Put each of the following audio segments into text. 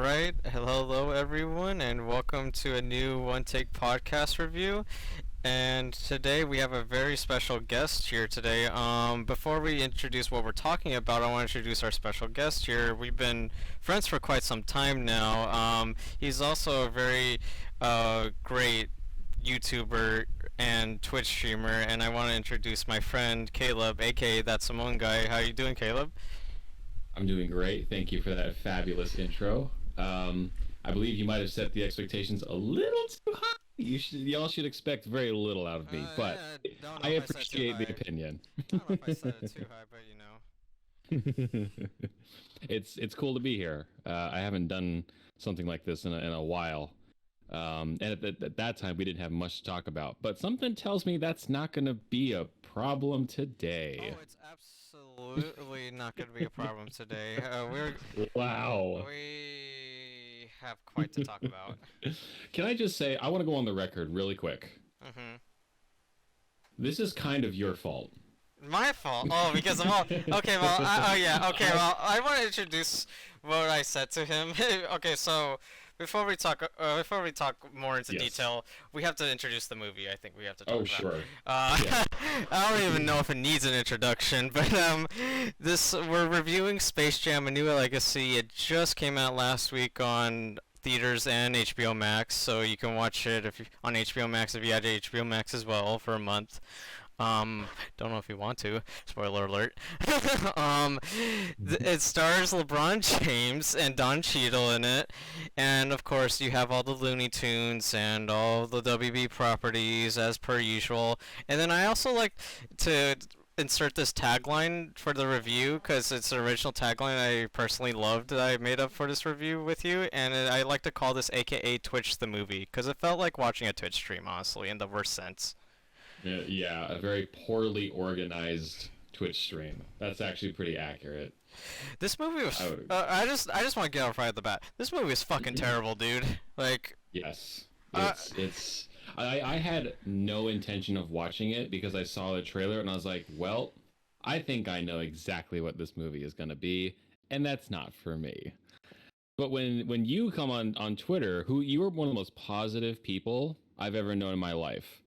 right. Hello, everyone, and welcome to a new One Take podcast review. And today we have a very special guest here today. Before we introduce what we're talking about, I want to introduce our special guest here. We've been friends for quite some time now. He's also a very great YouTuber and Twitch streamer, and I want to introduce my friend Caleb, aka ThatSamoanGuy. How you doing, Caleb? I'm doing great. Thank you for that fabulous intro. I believe you might have set the expectations a little too high. Y'all should expect very little out of me, but Yeah, don't know I if I said it too appreciate the high. opinion. I don't know if I said it too high, but you know. It's cool to be here. I haven't done something like this in a while, and at that time we didn't have much to talk about. But something tells me that's not going to be a problem today. Oh, it's absolutely not going to be a problem today. Wow. We have quite to talk about. Can I just say I want to go on the record really quick. Mm-hmm. This is kind of your fault. My fault. Oh, because I'm all okay. Well, oh yeah. Okay. Well, I want to introduce what I said to him. Okay, so before we talk more into Yes. detail, we have to introduce the movie. I think we have to talk Oh, about. sure. Uh, I don't even know if it needs an introduction, but this we're reviewing Space Jam: A New Legacy. It just came out last week on theaters and HBO Max, so you can watch it if you, on HBO Max if you had HBO Max as well for a month. Don't know if you want to. Spoiler alert. um, it stars LeBron James and Don Cheadle in it, and of course you have all the Looney Tunes and all the WB properties as per usual. And then I also like to insert this tagline for the review because it's an original tagline I personally loved that I made up for this review with you, and I like to call this AKA Twitch the movie because it felt like watching a Twitch stream, honestly, in the worst sense. Yeah, a very poorly organized Twitch stream. That's actually pretty accurate. This movie was. I would, I just want to get off right at the bat. This movie is fucking terrible, dude. Like, yes, uh, it's. I had no intention of watching it because I saw the trailer and I was like, well, I think I know exactly what this movie is gonna be, and that's not for me. But when you come on Twitter, who you are one of the most positive people I've ever known in my life.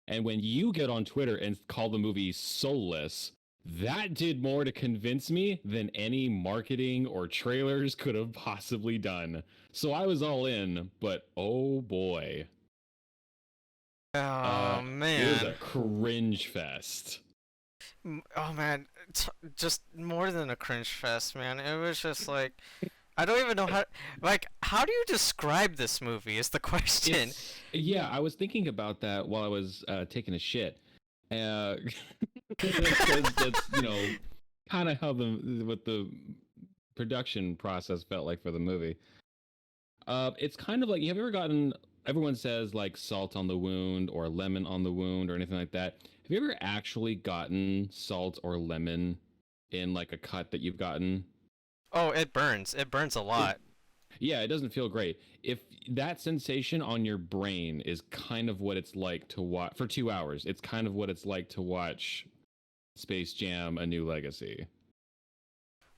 And when you get on Twitter and call the movie soulless, that did more to convince me than any marketing or trailers could have possibly done. So I was all in, but oh boy. oh It was a man. cringe fest. Oh man. Just more than a cringe fest, man. It was just like. I don't even know how. Like, how do you describe this movie? Is the question. Yeah, I was thinking about that while I was taking a shit. Because that's, kind of how what the production process felt like for the movie. It's kind of like, have you ever gotten, everyone says like salt on the wound or lemon on the wound or anything like that. Have you ever actually gotten salt or lemon in like a cut that you've gotten? Oh, it burns. It burns a It, lot. yeah, it doesn't feel great. If that sensation on your brain is kind of what it's like to watch for 2 hours, it's kind of what it's like to watch Space Jam: A New Legacy.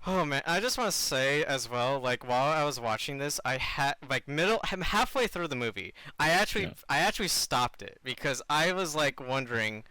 Oh man, I just want to say as well, like while I was watching this, I had like I'm halfway through the movie. Yeah. I actually stopped it because I was like wondering,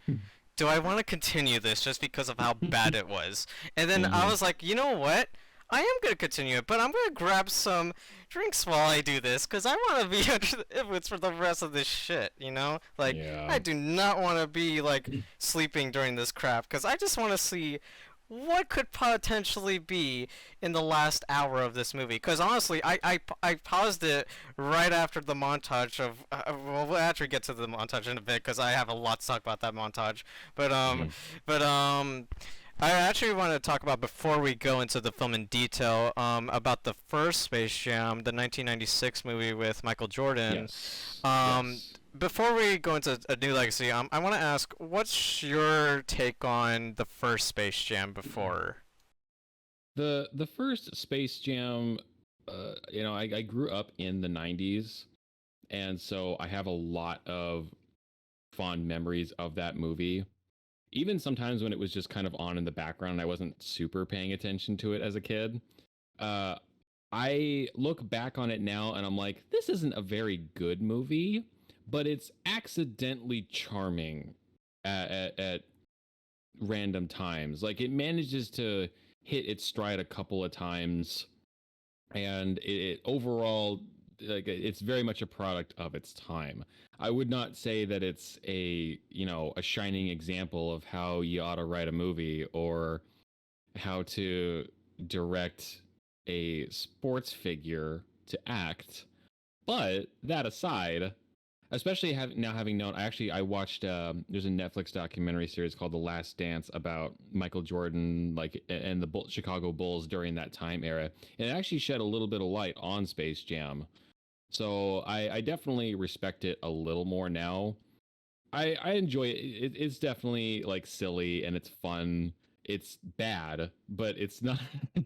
do I want to continue this just because of how bad it was? And then I hmm was like, you know what? I am gonna continue it, but I'm gonna grab some drinks while I do this because I want to be under the influence for the rest of this shit. You know, like Yeah. I do not want to be like sleeping during this crap because I just want to see what could potentially be in the last hour of this movie. Because honestly, I paused it right after the montage of. Well, we'll actually get to the montage in a bit because I have a lot to talk about that montage. But hmm but I actually want to talk about before we go into the film in detail, about the first Space Jam, the 1996 movie with Michael Jordan. Yes. Um, Yes. before we go into a new legacy, I want to ask, what's your take on the first Space Jam before? The first Space Jam, I grew up in the 90s, and so I have a lot of fond memories of that movie. Even sometimes when it was just kind of on in the background, I wasn't super paying attention to it as a kid. Uh, I I look back on it now and I'm like, this isn't a very good movie, but it's accidentally charming at random times. Like it manages to hit its stride a couple of times, and it overall, like, it's very much a product of its time. I would not say that it's a shining example of how you ought to write a movie or how to direct a sports figure to act. But that aside, especially now having known, I watched there's a Netflix documentary series called The Last Dance about Michael Jordan, like, and the Chicago Bulls during that time era, and it actually shed a little bit of light on Space Jam. So I definitely respect it a little more now. I enjoy it. It's definitely like silly and it's fun. It's bad, but it's not.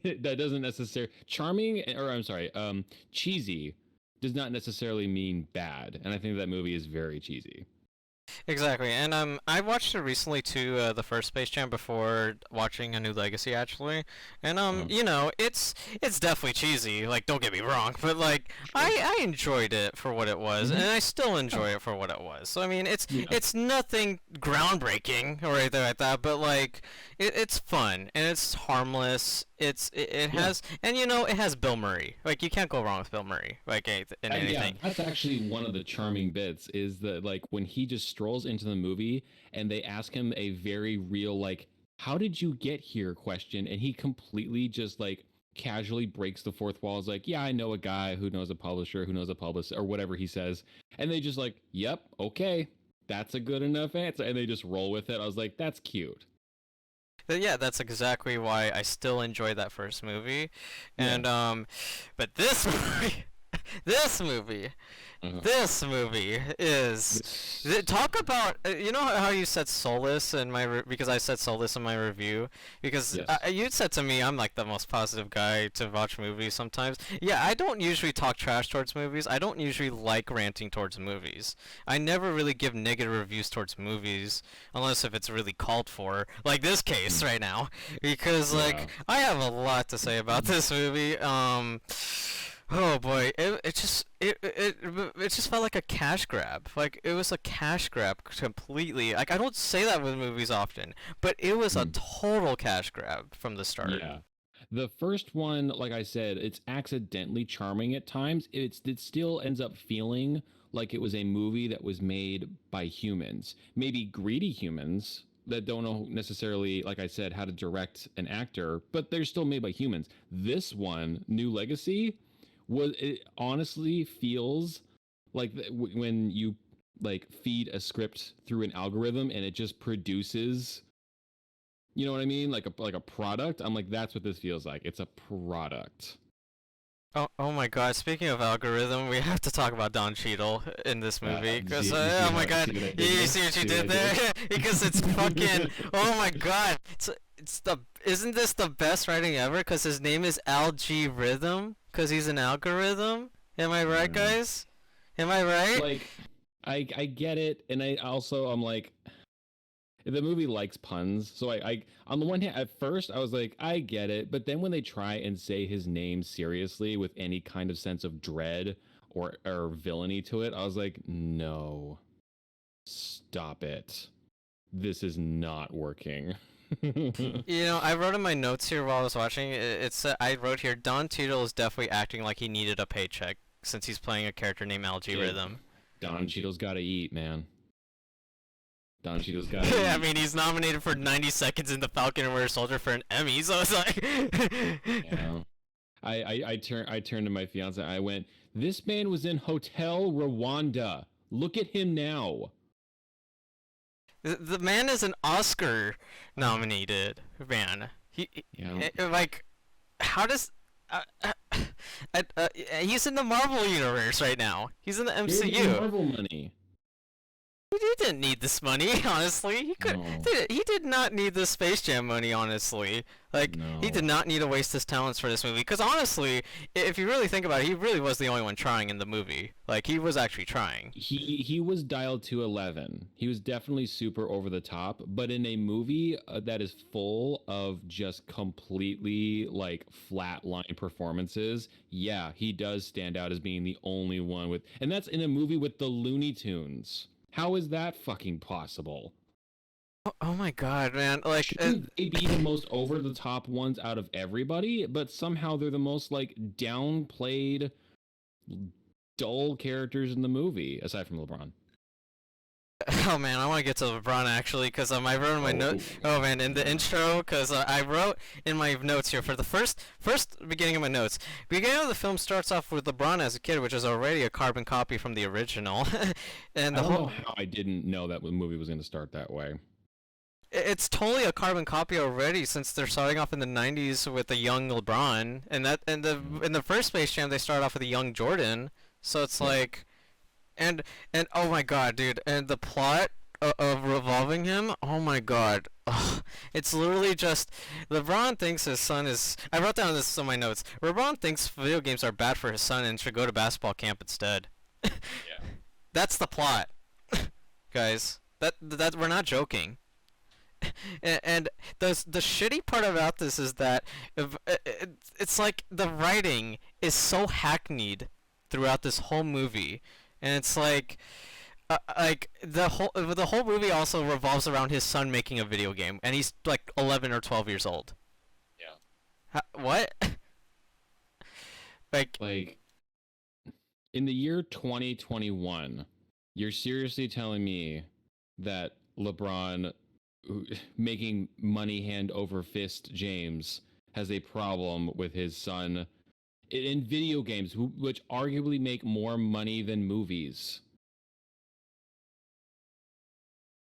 That doesn't necessarily charming, or I'm sorry, cheesy does not necessarily mean bad. And I think that movie is very cheesy. Exactly, and I watched it recently too, the first Space Jam before watching A New Legacy actually, and Uh-huh. it's definitely cheesy. Like, don't get me wrong, but like Sure. I enjoyed it for what it was, and Hmm. I still Oh, enjoy it for what it was. So I mean, yeah. it's nothing groundbreaking or anything like that, but like it's fun and it's harmless. It Yeah. has, and it has Bill Murray. Like, you can't go wrong with Bill Murray. Like, in Yeah, anything. that's actually one of the charming bits is that, like, when he just strolls into the movie and they ask him a very real, like, how did you get here question, and he completely just like casually breaks the fourth wall. Is like, yeah, I know a guy who knows a publisher who knows a publisher or whatever he says, and they just like, yep, okay, that's a good enough answer, and they just roll with it. I was like, that's cute. But yeah, that's exactly why I still enjoy that first movie. Yeah. And but this movie, this movie, Uh-huh. this movie is This. talk about you know how you said soulless in my because I said soulless in my review because Yes. you said to me I'm like the most positive guy to watch movies sometimes. Yeah, I don't usually talk trash towards movies. I don't usually like ranting towards movies. I never really give negative reviews towards movies unless if it's really called for, like this case Mm. right now, because like Yeah. I have a lot to say about this movie. Oh boy, it just felt like a cash grab. Like, it was a cash grab completely. Like, I don't say that with movies often, but it was a Mm. total cash grab from the start. Yeah. The first one, like I said, it's accidentally charming at times. It still ends up feeling like it was a movie that was made by humans, maybe greedy humans that don't know necessarily, like I said, how to direct an actor, but they're still made by humans. This one, New Legacy, it honestly feels like when you like feed a script through an algorithm and it just produces, you know what I mean? Like a product. I'm like, that's what this feels like. It's a product. Oh my God! Speaking of algorithm, we have to talk about Don Cheadle in this movie because You see oh my how God, see what I did you there? see what you See what I did there? Because it's fucking did? oh my God! It's the isn't this the best writing ever? Because his name is Al-G Rhythm because he's an algorithm. Am I right, Yeah. guys? Am I right? Like, I get it, and I'm like, the movie likes puns, so I on the one hand, at first I was like, I get it, but then when they try and say his name seriously with any kind of sense of dread or villainy to it, I was like, no, stop it. This is not working. I wrote in my notes here while I was watching. I wrote here Don Cheadle is definitely acting like he needed a paycheck since he's playing a character named Al-G Hey, Rhythm. Don Cheadle's got to eat, man. Don Cheadle's got to I eat. mean, he's nominated for 90 Seconds in the Falcon and Winter Soldier for an Emmy, so it's like. Yeah. I turned to my fiance. I went, "This man was in Hotel Rwanda. Look at him now." The man is an Oscar nominated man. Yeah. Like, how does. He's in the Marvel universe right now. He's in the Give him MCU. Marvel money. He didn't need this money, honestly. No, He did not need the Space Jam money, honestly. Like, he did no. not need to waste his talents for this movie. Because honestly, if you really think about it, he really was the only one trying in the movie. Like, he was actually trying. He was dialed to 11. He was definitely super over the top, but in a movie that is full of just completely like flatline performances, yeah, he does stand out as being the only one with, and that's in a movie with the Looney Tunes. How is that fucking possible? Oh my god, man. Like, Shouldn't they be the most over the top ones out of everybody? But somehow they're the most like downplayed, dull characters in the movie, aside from LeBron. oh man, I want to get to LeBron actually, because I wrote in my note. Oh, Oh man, in the intro, because I wrote in my notes here for the first beginning of my notes. Beginning of the film starts off with LeBron as a kid, which is already a carbon copy from the original, and I the don't know whole how I didn't know that the movie was going to start that way. it's totally a carbon copy already, since they're starting off in the '90s with a young LeBron, and that in the first Space Jam they start off with a young Jordan. So it's Yeah. like, and oh my god, dude, and the plot of revolving him, oh my god. Ugh, it's literally just LeBron thinks his son is. I wrote down this in my notes. LeBron thinks video games are bad for his son and should go to basketball camp instead. Yeah. That's the plot, guys. That we're not joking. And the shitty part about this is that it's like the writing is so hackneyed throughout this whole movie, and it's like the whole movie also revolves around his son making a video game, and he's like 11 or 12 years old. Yeah. What? Like, Like in the year 2021, you're seriously telling me that LeBron making money hand over fist James has a problem with his son in video games, which arguably make more money than movies.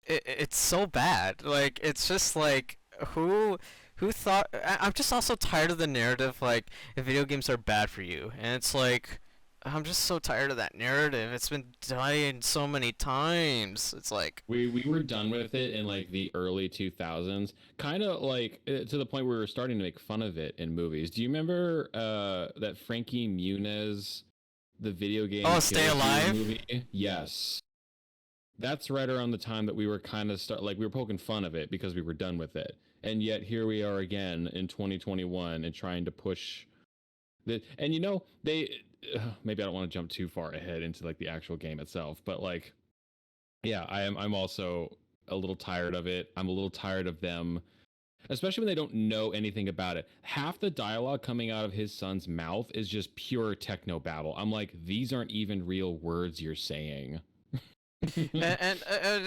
it's so bad. Like, it's just like, who who thought? I'm just also tired of the narrative, like, video games are bad for you, and it's like, I'm just so tired of that narrative. It's been done so many times. It's like, We were done with it in like the early 2000s, kind of like to the point where we were starting to make fun of it in movies. Do you remember that Frankie Muniz, the video game oh, Stay Killer Alive. movie? Yes. That's right around the time that we were kind of we were poking fun of it because we were done with it. And yet here we are again in 2021 and trying to push the, and you know, they maybe I don't want to jump too far ahead into like the actual game itself, but like yeah, I'm also a little tired of it. I'm a little tired of them, especially when they don't know anything about it. Half the dialogue coming out of his son's mouth is just pure techno babble. I'm like, these aren't even real words you're saying. And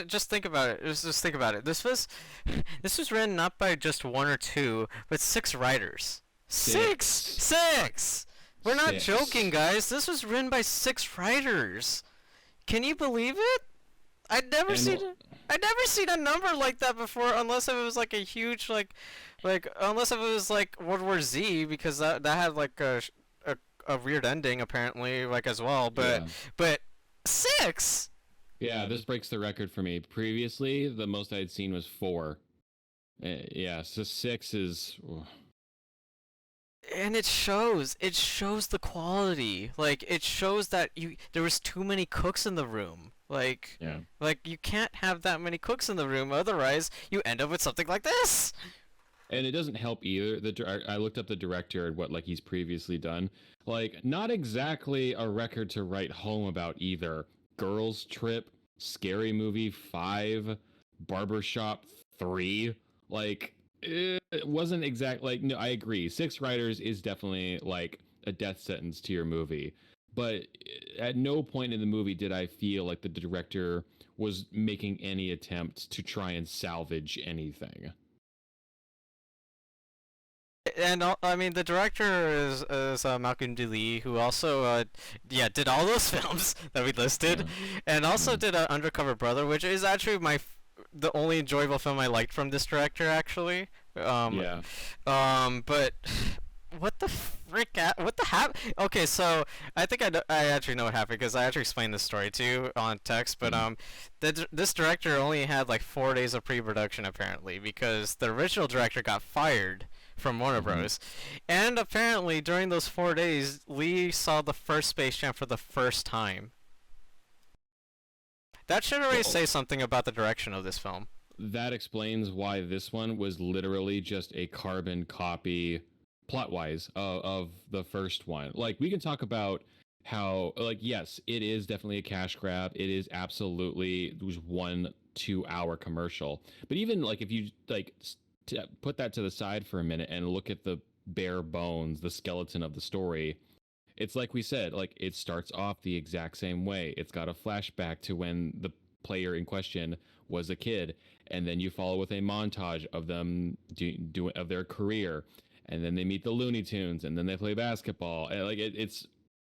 just think about it. Just think about it. This was written not by just one or two, but six writers. Six. Six. We're not Six. joking, guys. This was written by six writers. Can you believe it? And I'd never seen a number like that before, unless if it was like a huge like unless if it was like World War Z, because that had like a weird ending apparently, like, as well. yeah. But six. Yeah, this breaks the record for me. Previously, the most I'd seen was four. Yeah, so six is. And it shows the quality, like, it shows that there was too many cooks in the room, Yeah. like you can't have that many cooks in the room, otherwise you end up with something like this. And it doesn't help either. I looked up the director and what like he's previously done. Like, not exactly a record to write home about either. Girls Trip, Scary Movie 5, Barbershop 3. Like, it wasn't exact. Like, no, I agree. Six writers is definitely like a death sentence to your movie. But at no point in the movie did I feel like the director was making any attempt to try and salvage anything. And I mean, the director is Malcolm DeLee, who also yeah, did all those films that we listed, Yeah. and also Yeah. did Undercover Brother, which is actually the only enjoyable film I liked from this director, actually. Yeah. But what the frick? What the hap? Okay, so I think I actually know what happened because I actually explained this story to you on text. But Mhm. this director only had like 4 days of pre-production apparently because the original director got fired from Warner Mhm. Bros. And apparently during those 4 days, Lee saw the first Space Jam for the first time. That should already Well, say something about the direction of this film. that explains why this one was literally just a carbon copy, plot wise, of the first one. Like, we can talk about how, like, yes, it is definitely a cash grab. It is absolutely, it was 1 2 hour commercial. But even like if you like put that to the side for a minute and look at the bare bones, the skeleton of the story, it's like we said, like it starts off the exact same way. It's got a flashback to when the player in question was a kid, and then you follow with a montage of them of their career, and then they meet the Looney Tunes, and then they play basketball, and like it's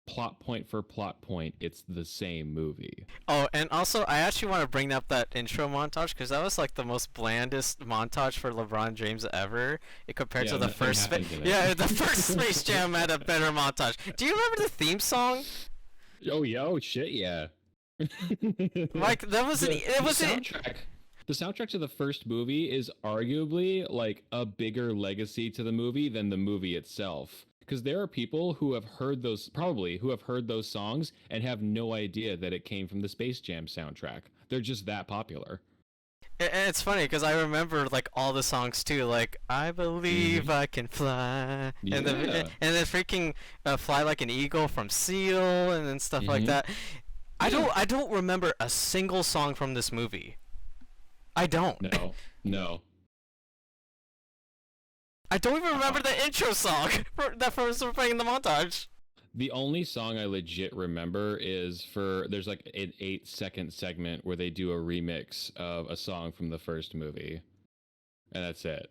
plot point for plot point. It's the same movie. Oh, and also, I actually want to bring up that intro montage because that was like the most blandest montage for LeBron James ever. It compared to Yeah, the nothing first, happens in yeah, it. the first Space Jam had a better montage. Do you remember the theme song? Oh yeah, oh shit, yeah. Like that was an, it The was a, soundtrack. The soundtrack to the first movie is arguably like a bigger legacy to the movie than the movie itself. Because there are people who have heard those, probably who have heard those songs and have no idea that it came from the Space Jam soundtrack. They're just that popular. and it's funny because I remember like all the songs too, like I believe Hmm. I can fly, Yeah. and then freaking Fly Like an Eagle from Seal, and then stuff like Hmm. that. Yeah. I don't remember a single song from this movie. I don't. No. No. I don't even Uh, remember the intro song that first was playing in the montage. the only song I legit remember is for there's like an 8 second segment where they do a remix of a song from the first movie, and that's it.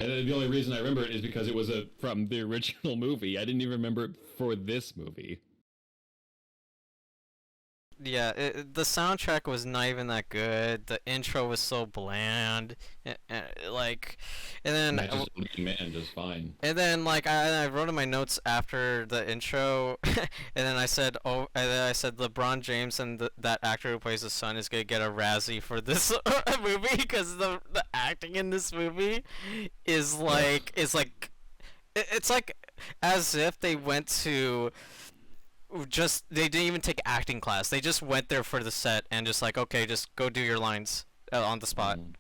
And the only reason I remember it is because it was from the original movie. I didn't even remember it for this movie. Yeah, the soundtrack was not even that good. The intro was so bland, like, and then Matches Leading Man just fine. and then like I wrote in my notes after the intro, and then I said, oh, and then I said LeBron James and that actor who plays his son is gonna get a Razzie for this movie because the acting in this movie Ugh. is like it's like as if they went to just they didn't even take acting class. They just went there for the set and just like, okay, just go do your lines on the spot. Mm.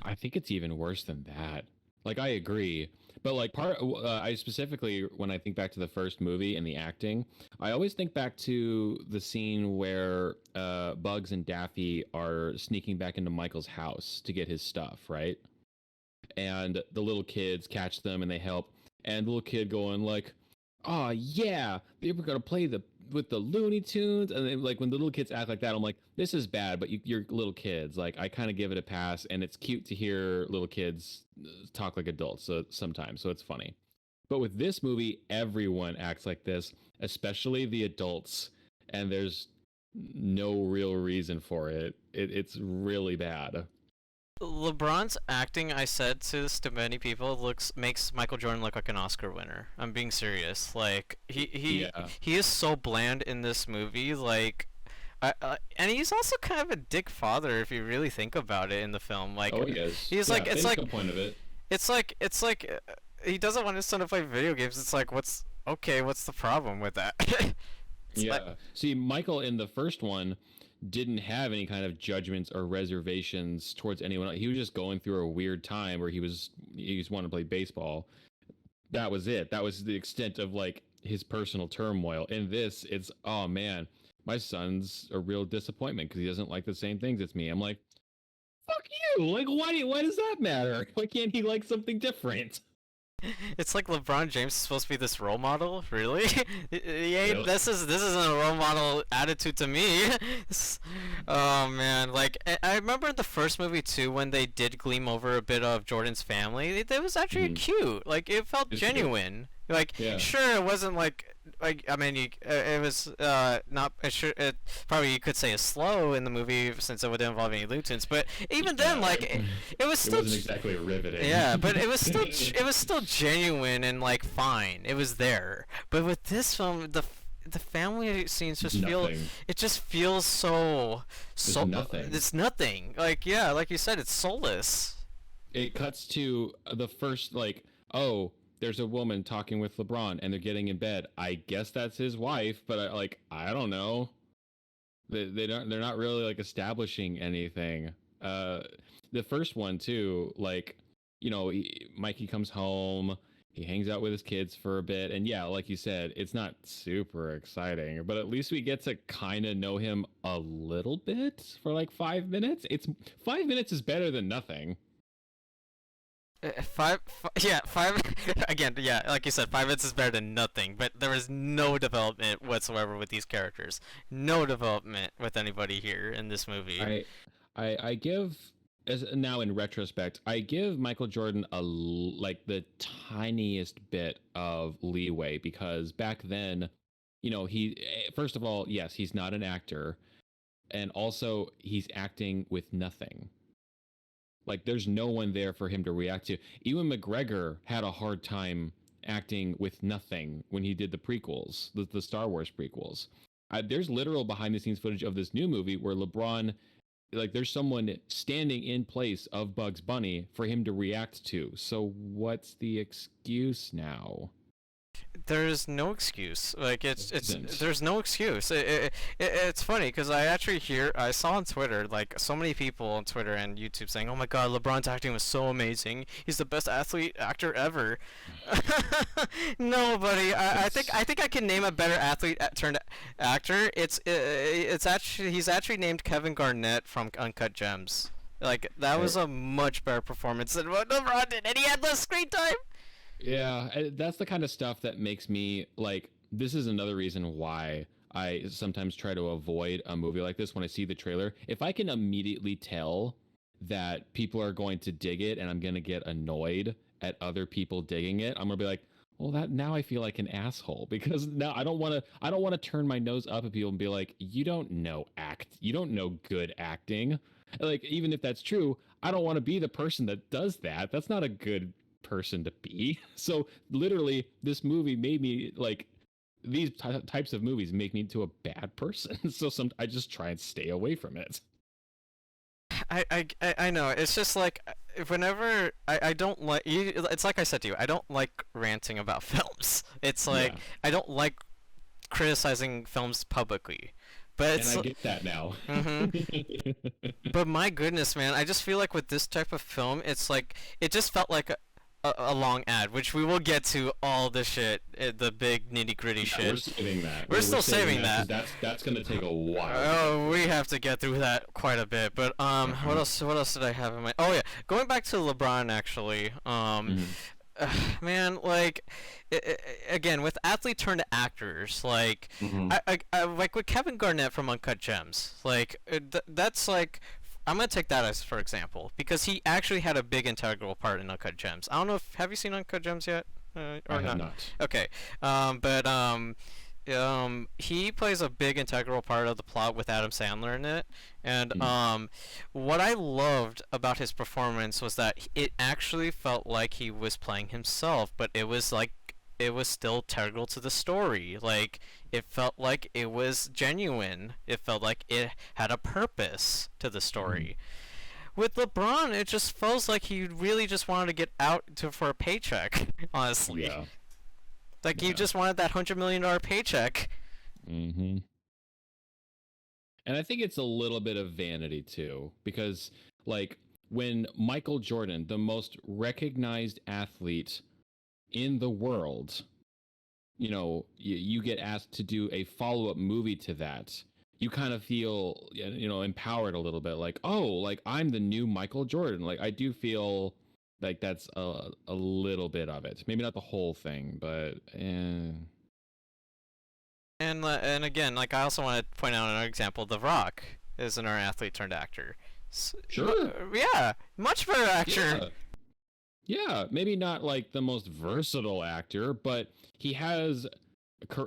I think it's even worse than that. Like I agree, but like I specifically when I think back to the first movie and the acting, I always think back to the scene where Bugs and Daffy are sneaking back into Michael's house to get his stuff, right? And the little kids catch them and they help, and the little kid going like, "Oh yeah, they were gonna play the with the Looney Tunes," and then, like when the little kids act like that, I'm like, "This is bad," but you're little kids. Like I kind of give it a pass, and it's cute to hear little kids talk like adults. So sometimes, so it's funny. But with this movie, everyone acts like this, especially the adults, and there's no real reason for it. It's really bad. LeBron's acting, I said to this to many people, looks makes Michael Jordan look like an Oscar winner. I'm being serious. Like Yeah. he is so bland in this movie. Like, and he's also kind of a dick father if you really think about it in the film. Like, Oh, he is. he's Yeah, like they make a point of it. it's like he doesn't want his son to play video games. It's like what's okay? What's the problem with that? It's like Yeah. See, Michael in the first one didn't have any kind of judgments or reservations towards anyone else. He was just going through a weird time where he just wanted to play baseball. That was it. That was the extent of like his personal turmoil. In this, it's oh man, my son's a real disappointment because he doesn't like the same things as me. I'm like, fuck you. Like why does that matter? Why can't he like something different? it's like LeBron James is supposed to be this role model, really? He ain't, Really? this isn't a role model attitude to me. Oh man, like I remember in the first movie too when they did gleam over a bit of Jordan's family. It was actually Hmm. cute. Like it felt It's cute. genuine. Like Yeah. sure it wasn't like like I mean, it was not. It should. It probably you could say is slow in the movie since it wouldn't involve any loot tunes. But even then, Yeah, like it was it still. wasn't exactly riveting. Yeah, but it was still it was still genuine and like fine. It was there. But with this film, the family scenes just feel Nothing. it just feels so There's nothing. it's nothing. Like yeah, like you said, it's soulless. It cuts to the first like, oh, there's a woman talking with LeBron and they're getting in bed. I guess that's his wife, but I don't know. They're not really like establishing anything. The first one too, like, Mikey comes home, he hangs out with his kids for a bit, and yeah, like you said, it's not super exciting, but at least we get to kind of know him a little bit for like 5 minutes. It's 5 minutes is better than nothing. Yeah, five again. Yeah, like you said, 5 minutes is better than nothing. But there is no development whatsoever with these characters. No development with anybody here in this movie. I give, as now in retrospect, I give Michael Jordan like the tiniest bit of leeway, because back then, he, first of all, yes, he's not an actor, and also he's acting with nothing. Like, there's no one there for him to react to. Ewan McGregor had a hard time acting with nothing when he did the prequels, the Star Wars prequels. There's literal behind the scenes footage of this new movie where LeBron, like, there's someone standing in place of Bugs Bunny for him to react to. So what's the excuse now? There's no excuse. Like it's Isn't. there's no excuse. It's funny because I saw on Twitter like so many people on Twitter and YouTube saying, "Oh my God, LeBron's acting was so amazing. He's the best actor ever." Nobody. I think I can name a better athlete turned actor. It's actually he's actually named Kevin Garnett from Uncut Gems. Like that was a much better performance than what LeBron did, and he had less screen time. Yeah, that's the kind of stuff that makes me like, this is another reason why I sometimes try to avoid a movie like this when I see the trailer. If I can immediately tell that people are going to dig it and I'm going to get annoyed at other people digging it, I'm going to be like, well, that now I feel like an asshole, because now I don't want to turn my nose up at people and be like, you don't know good acting. Like, even if that's true, I don't want to be the person that does that. That's not a good person to be. So literally this movie made me like, these types of movies make me into a bad person. So I just try and stay away from it. I know. It's just like whenever I don't like you. It's like I said to you. I don't like ranting about films. It's like Yeah. I don't like criticizing films publicly. But it's And I get that now. but my goodness, man, I just feel like with this type of film, it's like it just felt like a long ad, which we will get to all the shit, the big nitty gritty shit. We're saving that. We're still saving that. 'Cause that's gonna take a while. Oh, we have to get through that quite a bit. But what else? What else did I have in my? Oh yeah, going back to LeBron actually. Man, like, again with athlete turned actors, like, I like with Kevin Garnett from Uncut Gems, like that's like. I'm gonna take that as for example because he actually had a big integral part in Uncut Gems. I don't know if have you seen Uncut Gems yet, or I have not. Okay, he plays a big integral part of the plot with Adam Sandler in it, and what I loved about his performance was that it actually felt like he was playing himself, but it was like it was still integral to the story. Like it felt like it was genuine. It felt like it had a purpose to the story. With LeBron, it just feels like he really just wanted to get out for a paycheck. Honestly, Yeah. like he just wanted that $100 million paycheck. Mm-hmm. And I think it's a little bit of vanity too, because like when Michael Jordan, the most recognized athlete in the world, you get asked to do a follow-up movie to that, you kind of feel, empowered a little bit, like, oh, like I'm the new Michael Jordan. Like I do feel like that's a little bit of it, maybe not the whole thing, but And again, like I also want to point out another example. The Rock is another athlete turned actor. Sure. Yeah, much better actor. Yeah, maybe not like the most versatile actor, but he has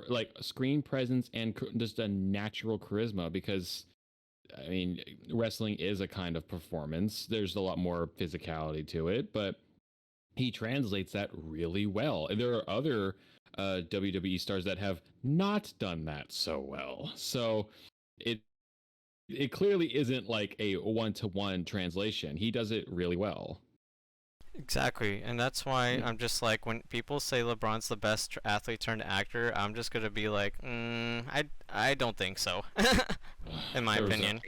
like screen presence and just a natural charisma, because I mean, wrestling is a kind of performance. There's a lot more physicality to it, but he translates that really well. And there are other WWE stars that have not done that so well. So it it clearly isn't like a one-to-one translation. He does it really well. Exactly, and that's why I'm just like, when people say LeBron's the best athlete turned actor, I'm just gonna be like, I don't think so, in my opinion.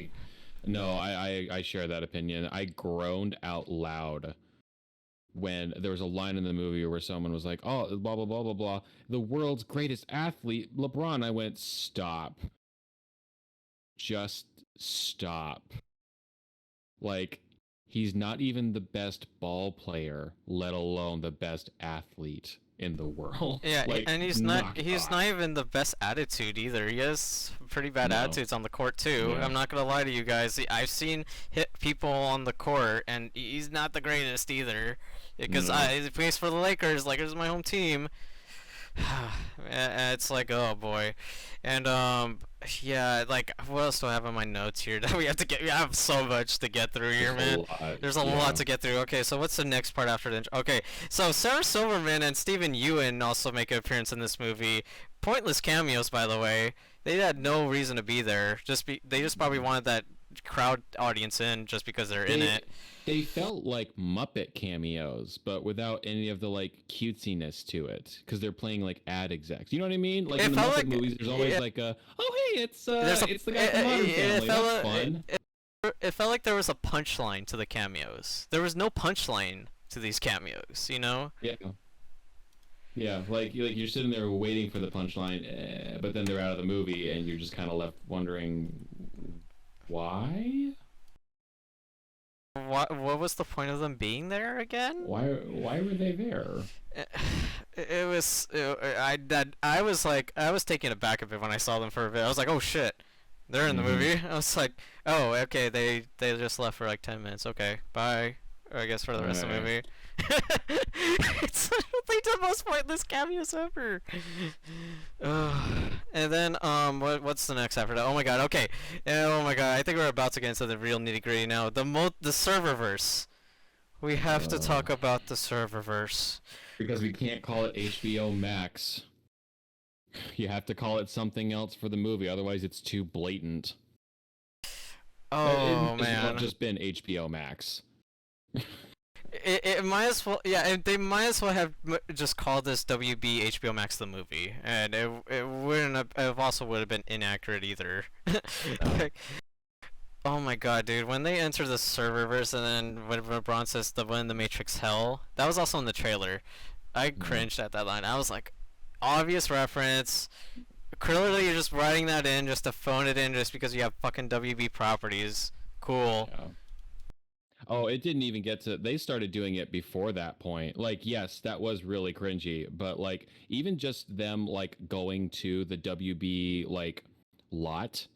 No, I share that opinion. I groaned out loud when there was a line in the movie where someone was like, "Oh, blah blah blah blah blah, the world's greatest athlete, LeBron." I went, "Stop, just stop." Like, he's not even the best ball player, let alone the best athlete in the world. Yeah, Like, and he's not even the best attitude either. He has pretty bad no. attitudes on the court too. Yeah. I'm not gonna lie to you guys. I've seen hit people on the court, and he's not the greatest either. Because No. he plays for the Lakers. Lakers is my home team. It's like, oh boy. And yeah, like, what else do I have on my notes here that we have to get? We have so much to get through here, man. There's a lot to get through. Okay, so what's the next part after the okay, so Sarah Silverman and Stephen Ewan also make an appearance in this movie. Pointless cameos, by the way. They had no reason to be there. They just probably wanted that crowd audience in just because they're in it. They felt like Muppet cameos, but without any of the like cutesiness to it, because they're playing like ad execs. You know what I mean? Like in the Muppet movies, there's always like a, oh hey, it's the guy from Modern Family. That's fun. It felt like there was a punchline to the cameos. There was no punchline to these cameos, you know? Yeah. Yeah, like you're sitting there waiting for the punchline, but then they're out of the movie, and you're just kind of left wondering why. What was the point of them being there again? Why were they there? I was taken aback a bit when I saw them for a bit. I was like, oh shit, they're in the movie. I was like, oh okay, they just left for like 10 minutes. Okay, bye. Or I guess for the rest of the movie. It's literally the most pointless cameos ever. And then what's the next after that? Oh my god. Okay. Oh my god. I think we're about to get into the real nitty gritty now. The serververse. We have to talk about the serververse. Because we can't call it HBO Max. You have to call it something else for the movie, otherwise it's too blatant. Oh man. It's just been HBO Max. It might as well, yeah. They might as well have just called this WB HBO Max the movie, and it wouldn't have. It also would have been inaccurate either. Like, oh my god, dude! When they enter the serververse, and then when LeBron says the one in the Matrix Hell, that was also in the trailer. I cringed at that line. I was like, obvious reference. Clearly, you're just writing that in just to phone it in, just because you have fucking WB properties. Cool. Yeah. Oh, it didn't even get to. They started doing it before that point. Like, yes, that was really cringy, but like, even just them like going to the WB like lot.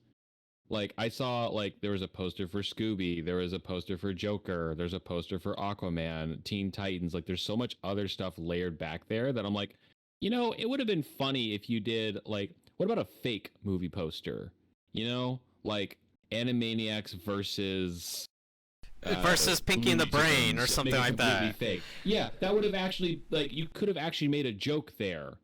Like, I saw like there was a poster for Scooby, there was a poster for Joker, there's a poster for Aquaman, Teen Titans. Like, there's so much other stuff layered back there that I'm like, you know, it would have been funny if you did like, what about a fake movie poster? You know, like Animaniacs versus Pinky in the Brain or something like that. Fake. Yeah, that would have actually, like, you could have actually made a joke there,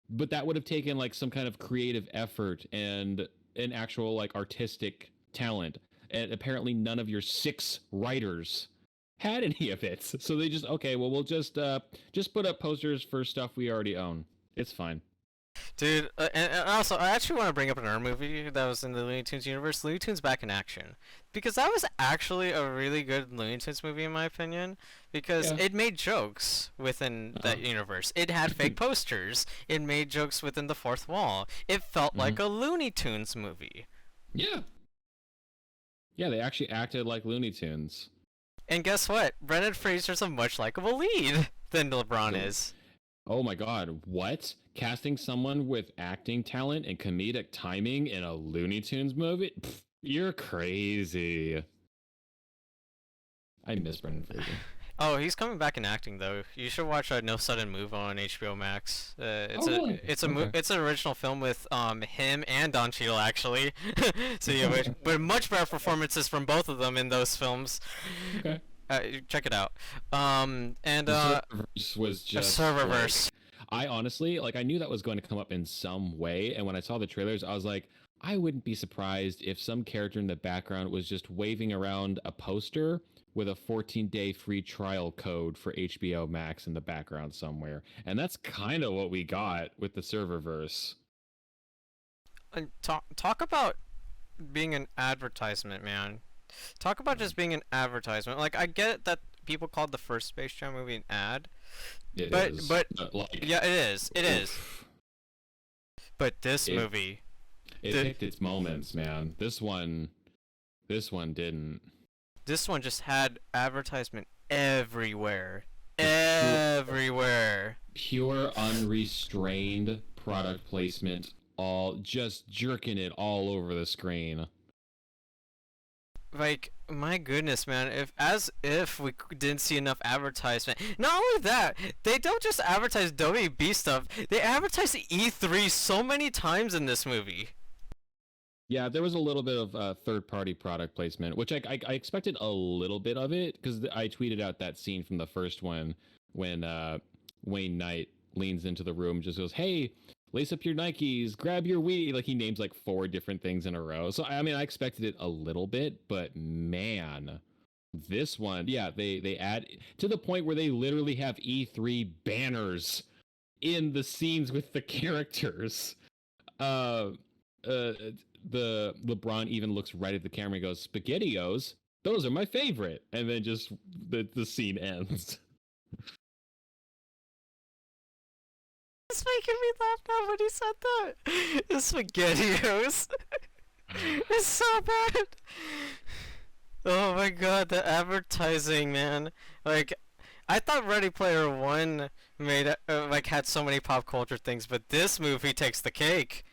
but that would have taken like some kind of creative effort and an actual like artistic talent. And apparently, none of your 6 writers had any of it. So they just, okay, well, we'll just put up posters for stuff we already own. It's fine. Dude, and also, I actually want to bring up another movie that was in the Looney Tunes universe, Looney Tunes Back in Action. Because that was actually a really good Looney Tunes movie, in my opinion. Because it made jokes within that universe. It had fake posters. It made jokes within the fourth wall. It felt like a Looney Tunes movie. Yeah. Yeah, they actually acted like Looney Tunes. And guess what? Brendan Fraser's a much likable lead than LeBron is. Oh my god, what? Casting someone with acting talent and comedic timing in a Looney Tunes movie? Pfft, you're crazy. I miss Brendan Fraser. Oh, he's coming back in acting though. You should watch No Sudden Move on HBO Max. Oh, really? Okay. It's an original film with him and Don Cheadle actually. So yeah, but much better performances from both of them in those films. Okay. Check it out. And The Serververse was a just like, Serververse. I honestly, like, I knew that was going to come up in some way, and when I saw the trailers, I was like, I wouldn't be surprised if some character in the background was just waving around a poster with a 14-day free trial code for HBO Max in the background somewhere. And that's kind of what we got with the Serververse. And talk about being an advertisement, man. Talk about just being an advertisement. Like I get that people called the first Space Jam movie an ad, It but is. but Like, yeah, it is. It is. oof. But this It, movie, it the picked its moments, man. This one didn't. this one just had advertisement everywhere, Just everywhere. pure unrestrained product placement, all just jerking it all over the screen. Like my goodness, man! If we didn't see enough advertisement. Not only that, they don't just advertise WB stuff. They advertise E3 so many times in this movie. Yeah, there was a little bit of third-party product placement, which I expected a little bit of it because I tweeted out that scene from the first one when Wayne Knight leans into the room, and just goes, "Hey, lace up your Nikes, grab your Wii." Like he names like 4 different things in a row. So I mean, I expected it a little bit, but man, this one, yeah, they add to the point where they literally have E3 banners in the scenes with the characters. Uh, uh, the LeBron even looks right at the camera and goes, "SpaghettiOs, those are my favorite," and then just the scene ends. It's making me laugh now when he said that. The SpaghettiOs. It's so bad. Oh my god, the advertising, man. Like, I thought Ready Player One made like had so many pop culture things, but this movie takes the cake.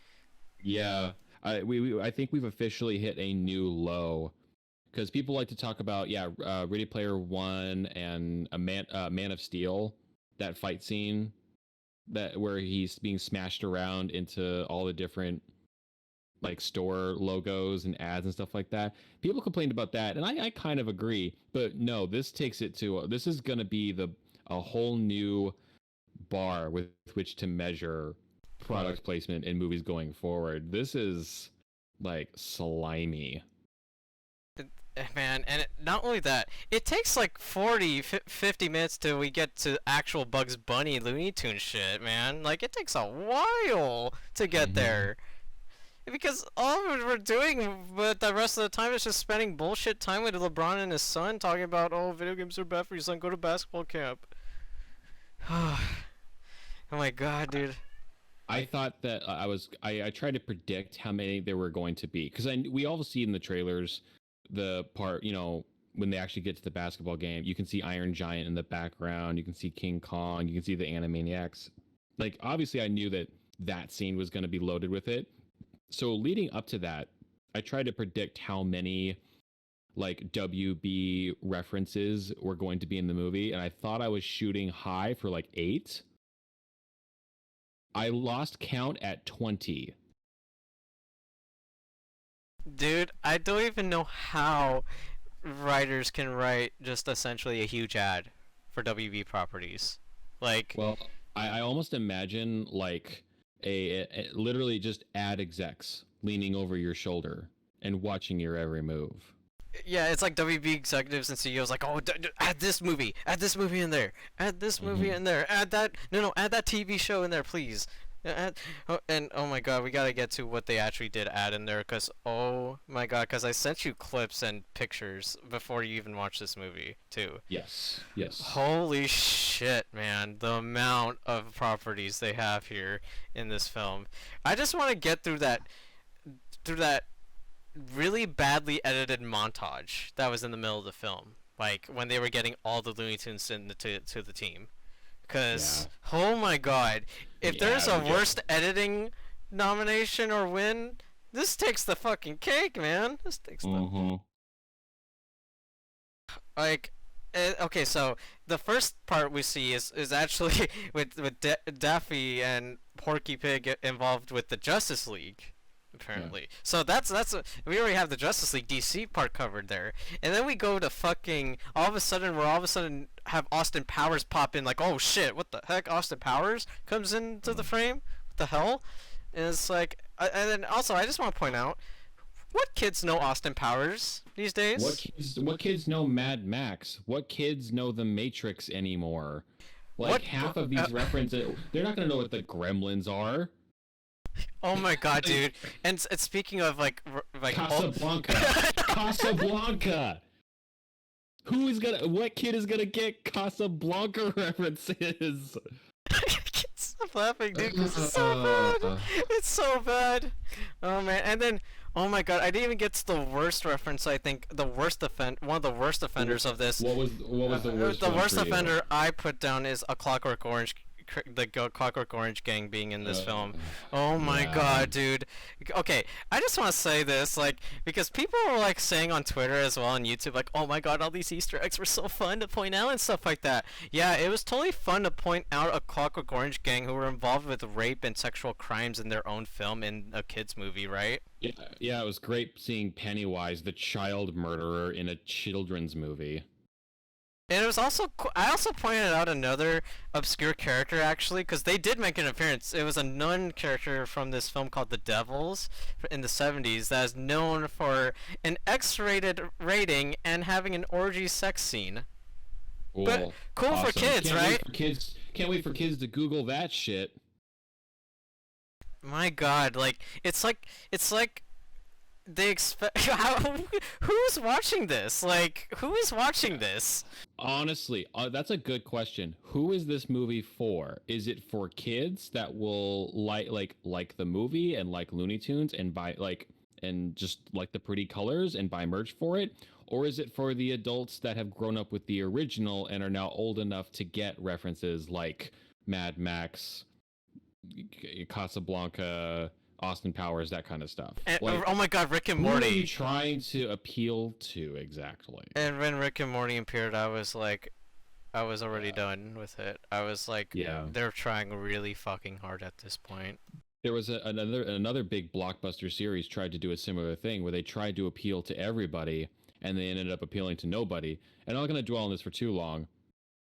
Yeah, I think we've officially hit a new low because people like to talk about, yeah, Ready Player One and a Man of Steel, that fight scene that where he's being smashed around into all the different like store logos and ads and stuff like that. People complained about that, and I kind of agree. But no, this takes it to this is going to be a whole new bar with which to measure product placement in movies going forward. This is like slimy. Man, and not only that, it takes like 50 minutes till we get to actual Bugs Bunny Looney Tunes shit, man. Like, it takes a while to get Mm-hmm. there. Because all we're doing but the rest of the time is just spending bullshit time with LeBron and his son talking about, oh, video games are bad for your son, go to basketball camp. Oh my god, dude. I thought that I tried to predict how many there were going to be because we all see in the trailers the part, when they actually get to the basketball game, you can see Iron Giant in the background, you can see King Kong, you can see the Animaniacs. Like obviously I knew that scene was going to be loaded with it. So leading up to that, I tried to predict how many like WB references were going to be in the movie, and I thought I was shooting high for like 8. I lost count at 20. Dude, I don't even know how writers can write just essentially a huge ad for WB properties. Like, Well, I almost imagine like a literally just ad execs leaning over your shoulder and watching your every move. yeah, it's like WB executives and CEOs like, oh, add this movie in there, add this movie Hmm. in there, add that, no, add that TV show in there, please. And oh my god, we gotta get to what they actually did add in there, cause oh my god, cause I sent you clips and pictures before you even watched this movie too. Yes. Yes. Holy shit, man, the amount of properties they have here in this film. I just want to get through that really badly edited montage that was in the middle of the film, like when they were getting all the Looney Tunes to the team. Yeah. Cause oh my god, if there's Yeah. a worst editing nomination or win, this takes the fucking cake, man. This takes the Mm-hmm. like. Okay, so the first part we see is actually with Daffy and Porky Pig involved with the Justice League, Yeah. apparently. So we already have the Justice League DC part covered there, and then we go to fucking all of a sudden have Austin Powers pop in like, oh shit, what the heck? Austin Powers comes into the frame. What the hell? And it's like, and then also I just want to point out, what kids know Austin Powers these days? What kids know Mad Max? What kids know The Matrix anymore? Like What? half of these references, they're not gonna know what the Gremlins are. Oh my god, dude! And speaking of like Casablanca, Casablanca. What kid is gonna get Casablanca references? Stop laughing, dude. 'Cause it's so bad. It's so bad. Oh man, and then oh my god, I didn't even get to the worst reference. I think one of the worst offenders of this. What was the worst? The one worst for you? offender I put down is a Clockwork Orange, Clockwork Orange gang being in this film. Oh my yeah. god, dude. Okay, I just want to say this, like, because people were like saying on Twitter as well on YouTube, like, oh my god, all these Easter eggs were so fun to point out and stuff like that. Yeah, it was totally fun to point out a Clockwork Orange gang who were involved with rape and sexual crimes in their own film in a kids movie, right? Yeah, it was great seeing Pennywise, the child murderer, in a children's movie. And it was also I also pointed out another obscure character actually, because they did make an appearance. It was a nun character from this film called The Devils in the 70s that is known for an X-rated rating and having an orgy sex scene. But cool for kids, right? Can't wait for kids to Google that shit. My God, like it's like they expect. Who's watching this? Like, who is watching this? Honestly, that's a good question. Who is this movie for? Is it for kids that will like the movie and like Looney Tunes and buy and just like the pretty colors and buy merch for it? Or is it for the adults that have grown up with the original and are now old enough to get references like Mad Max, Casablanca, Austin Powers, that kind of stuff? And, Like, oh my God, Rick and who are Morty. you trying to appeal to exactly? And when Rick and Morty appeared, I was like, I was already done with it. I was like, Yeah. they're trying really fucking hard at this point. There was another big blockbuster series tried to do a similar thing where they tried to appeal to everybody and they ended up appealing to nobody. And I'm not going to dwell on this for too long.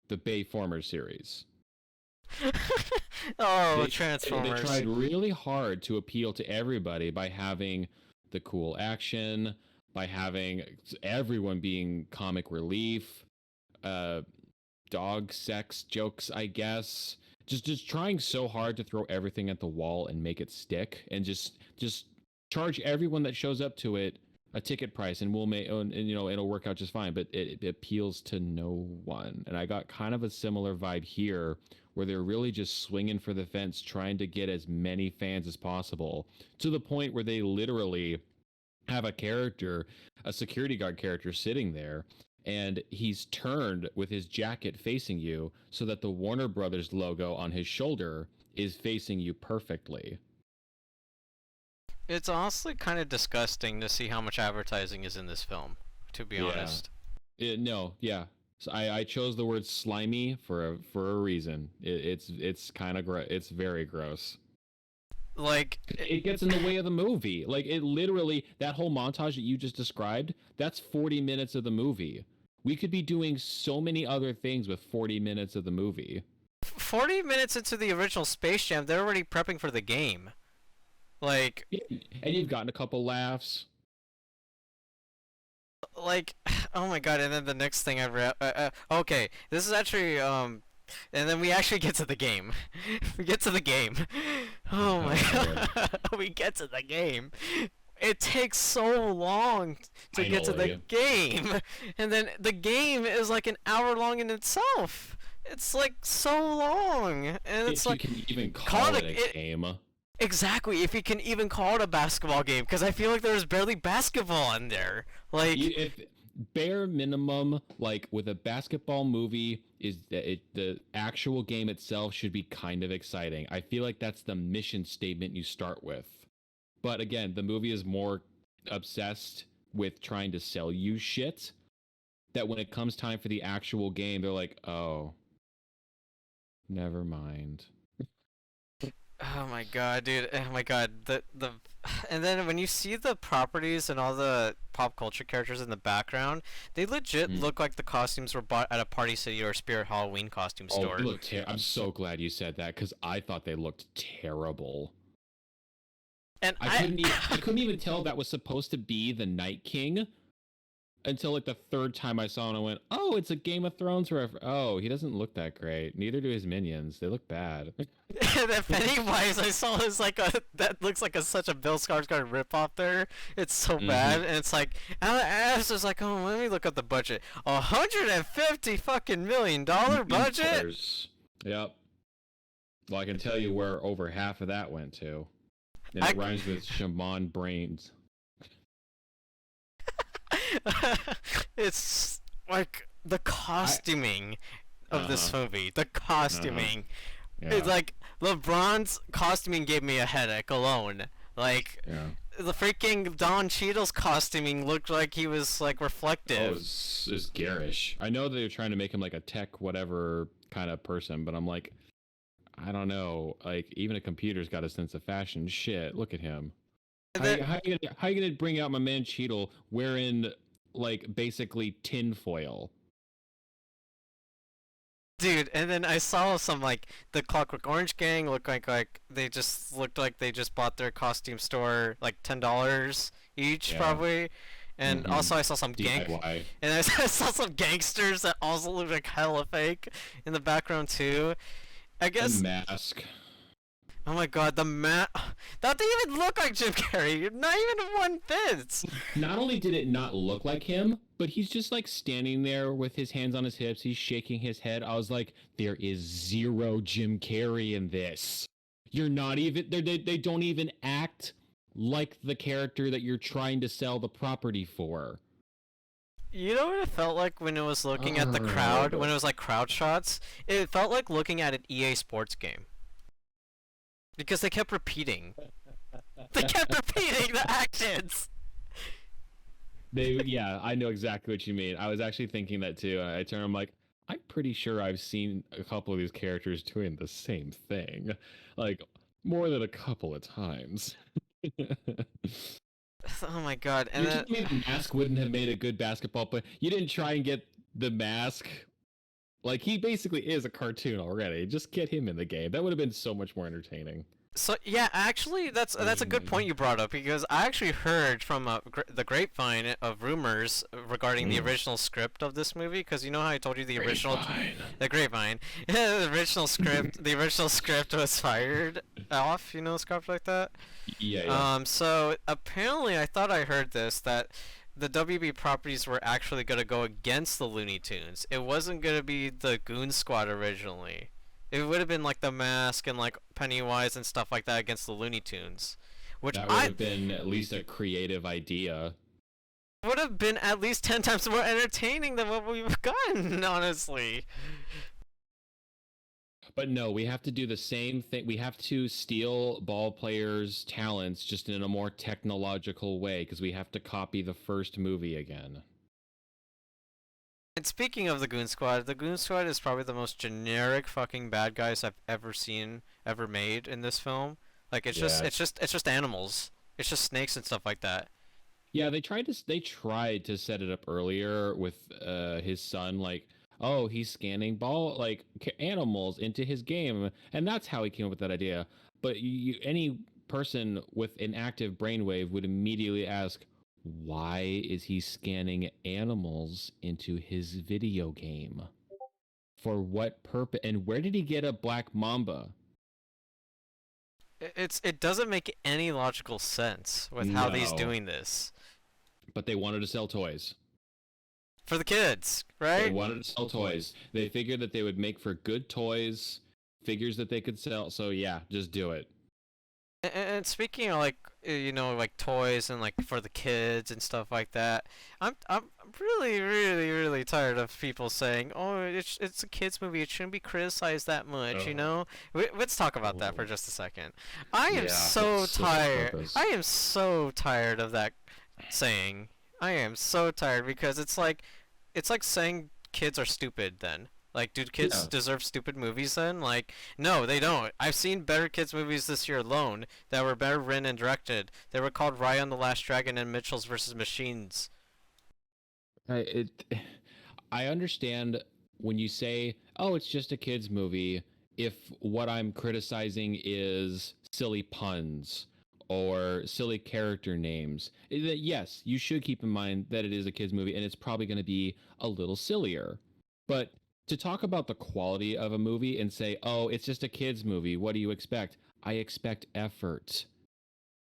The Bayformers series. Oh, They Transformers. tried really hard to appeal to everybody by having the cool action, by having everyone being comic relief, dog sex jokes, I guess. Just trying so hard to throw everything at the wall and make it stick, and just charge everyone that shows up to it a ticket price, and we'll make and it'll work out just fine. But it appeals to no one, and I got kind of a similar vibe here, where they're really just swinging for the fence, trying to get as many fans as possible, to the point where they literally have a security guard character sitting there, and he's turned with his jacket facing you so that the Warner Brothers logo on his shoulder is facing you perfectly. It's honestly kind of disgusting to see how much advertising is in this film, to be Yeah. honest. No, yeah. So I chose the word slimy for a reason. It's kind of it's very gross. Like, It gets in the way of the movie. Like, it literally, that whole montage that you just described, that's 40 minutes of the movie. We could be doing so many other things with 40 minutes of the movie. 40 minutes into the original Space Jam, they're already prepping for the game. Like, And you've gotten a couple laughs. like, oh my God! And then the next thing I read. Okay, this is actually and then we actually get to the game. We get to the game. Oh my God! We get to the game. It takes so long to get to the game, and then the game is like an hour long in itself. It's like so long, and it's If like you can even call call it it a game. exactly, if you can even call it a basketball game, because I feel like there's barely basketball in there. Like, If bare minimum, like with a basketball movie, is that the actual game itself should be kind of exciting. I feel like that's the mission statement you start with. But again, the movie is more obsessed with trying to sell you shit. that when it comes time for the actual game, they're like, oh, never mind. Oh my god, dude. Oh my god. And then when you see the properties and all the pop culture characters in the background, they legit Mm. look like the costumes were bought at a Party City or Spirit Halloween costume Oh, store. they look I'm so glad you said that because I thought they looked terrible. And I couldn't even tell that was supposed to be the Night King until like the third time I saw it. And I went, oh, it's a Game of Thrones reference. Oh, he doesn't look that great. Neither do his minions. They look bad. that Pennywise I saw is like that looks like such a Bill Skarsgård ripoff there. It's so bad, and it's like I was just like, oh, let me look up the budget. $150 fucking million budget. Yep. Well, I can tell you where over half of that went to. And it rhymes with shaman brains. It's like the costuming of this movie. The costuming. Yeah. It's like LeBron's costuming gave me a headache alone. Like the freaking Don Cheadle's costuming looked like he was like reflective. Oh, it's garish. I know they're trying to make him like a tech whatever kind of person, but I'm like, I don't know. Like even a computer's got a sense of fashion. Shit, look at him. How you gonna bring out my man Cheadle wearing like basically tinfoil? Dude, and then I saw some like the Clockwork Orange gang look like they just looked like they just bought their costume store like $10 each probably, and also I saw some DIY. and I saw some gangsters that also look like hella fake in the background too. I guess. The mask. Oh my god, that didn't even look like Jim Carrey. Not even one fits. Not only did it not look like him, but he's just like standing there with his hands on his hips. He's shaking his head. I was like, there is zero Jim Carrey in this. You're not even, they don't even act like the character that you're trying to sell the property for. You know what it felt like when it was looking at the crowd, when it was like crowd shots? It felt like looking at an EA Sports game. Because they kept repeating. They kept repeating the actions. Yeah, I know exactly what you mean. I was actually thinking that too. And I turned, I'm like, I'm pretty sure I've seen a couple of these characters doing the same thing, like more than a couple of times. Oh my god! And you told me the mask wouldn't have made a good basketball player. You didn't try and get the mask. Like, he basically is a cartoon already. Just get him in the game. That would have been so much more entertaining. So, yeah, actually, that's a good point you brought up, because I actually heard from the grapevine of rumors regarding the original script of this movie, because you know how I told you the original... The grapevine. The original script was fired off, you know, stuff like that? Yeah. So, apparently, I thought I heard this, that the WB properties were actually going to go against the Looney Tunes. It wasn't going to be the Goon Squad originally. It would have been like the Mask and like Pennywise and stuff like that against the Looney Tunes. Which that would have been at least a creative idea. Would have been at least 10 times more entertaining than what we've gotten, honestly. But no, we have to do the same thing. We have to steal ball players' talents just in a more technological way because we have to copy the first movie again. And speaking of the Goon Squad is probably the most generic fucking bad guys I've ever seen, ever made in this film. Like it's just animals. It's just snakes and stuff like that. Yeah, they tried to set it up earlier with his son, like, oh, he's scanning animals into his game, and that's how he came up with that idea. But any person with an active brainwave would immediately ask, why is he scanning animals into his video game? For what purpose? And where did he get a black mamba? It doesn't make any logical sense with how he's doing this. But they wanted to sell toys. For the kids, right? They wanted to sell toys. They figured that they would make for good toys, figures that they could sell. So yeah, just do it. And speaking of like toys and like for the kids and stuff like that, I'm really really tired of people saying, oh, it's a kids movie, it shouldn't be criticized that much, you know. Let's talk about that for just a second. I am so tired. I am so tired of that saying. I am so tired because it's like, it's like saying kids are stupid then. Like, do kids Yeah. deserve stupid movies then? Like, no, they don't. I've seen better kids movies this year alone that were better written and directed. They were called Raya and the Last Dragon and Mitchells versus Machines. It I understand when you say, "Oh, it's just a kids movie," if what I'm criticizing is silly puns or silly character names. Yes, you should keep in mind that it is a kids movie and it's probably going to be a little sillier. But to talk about the quality of a movie and say, "Oh, it's just a kids movie. What do you expect?" I expect effort.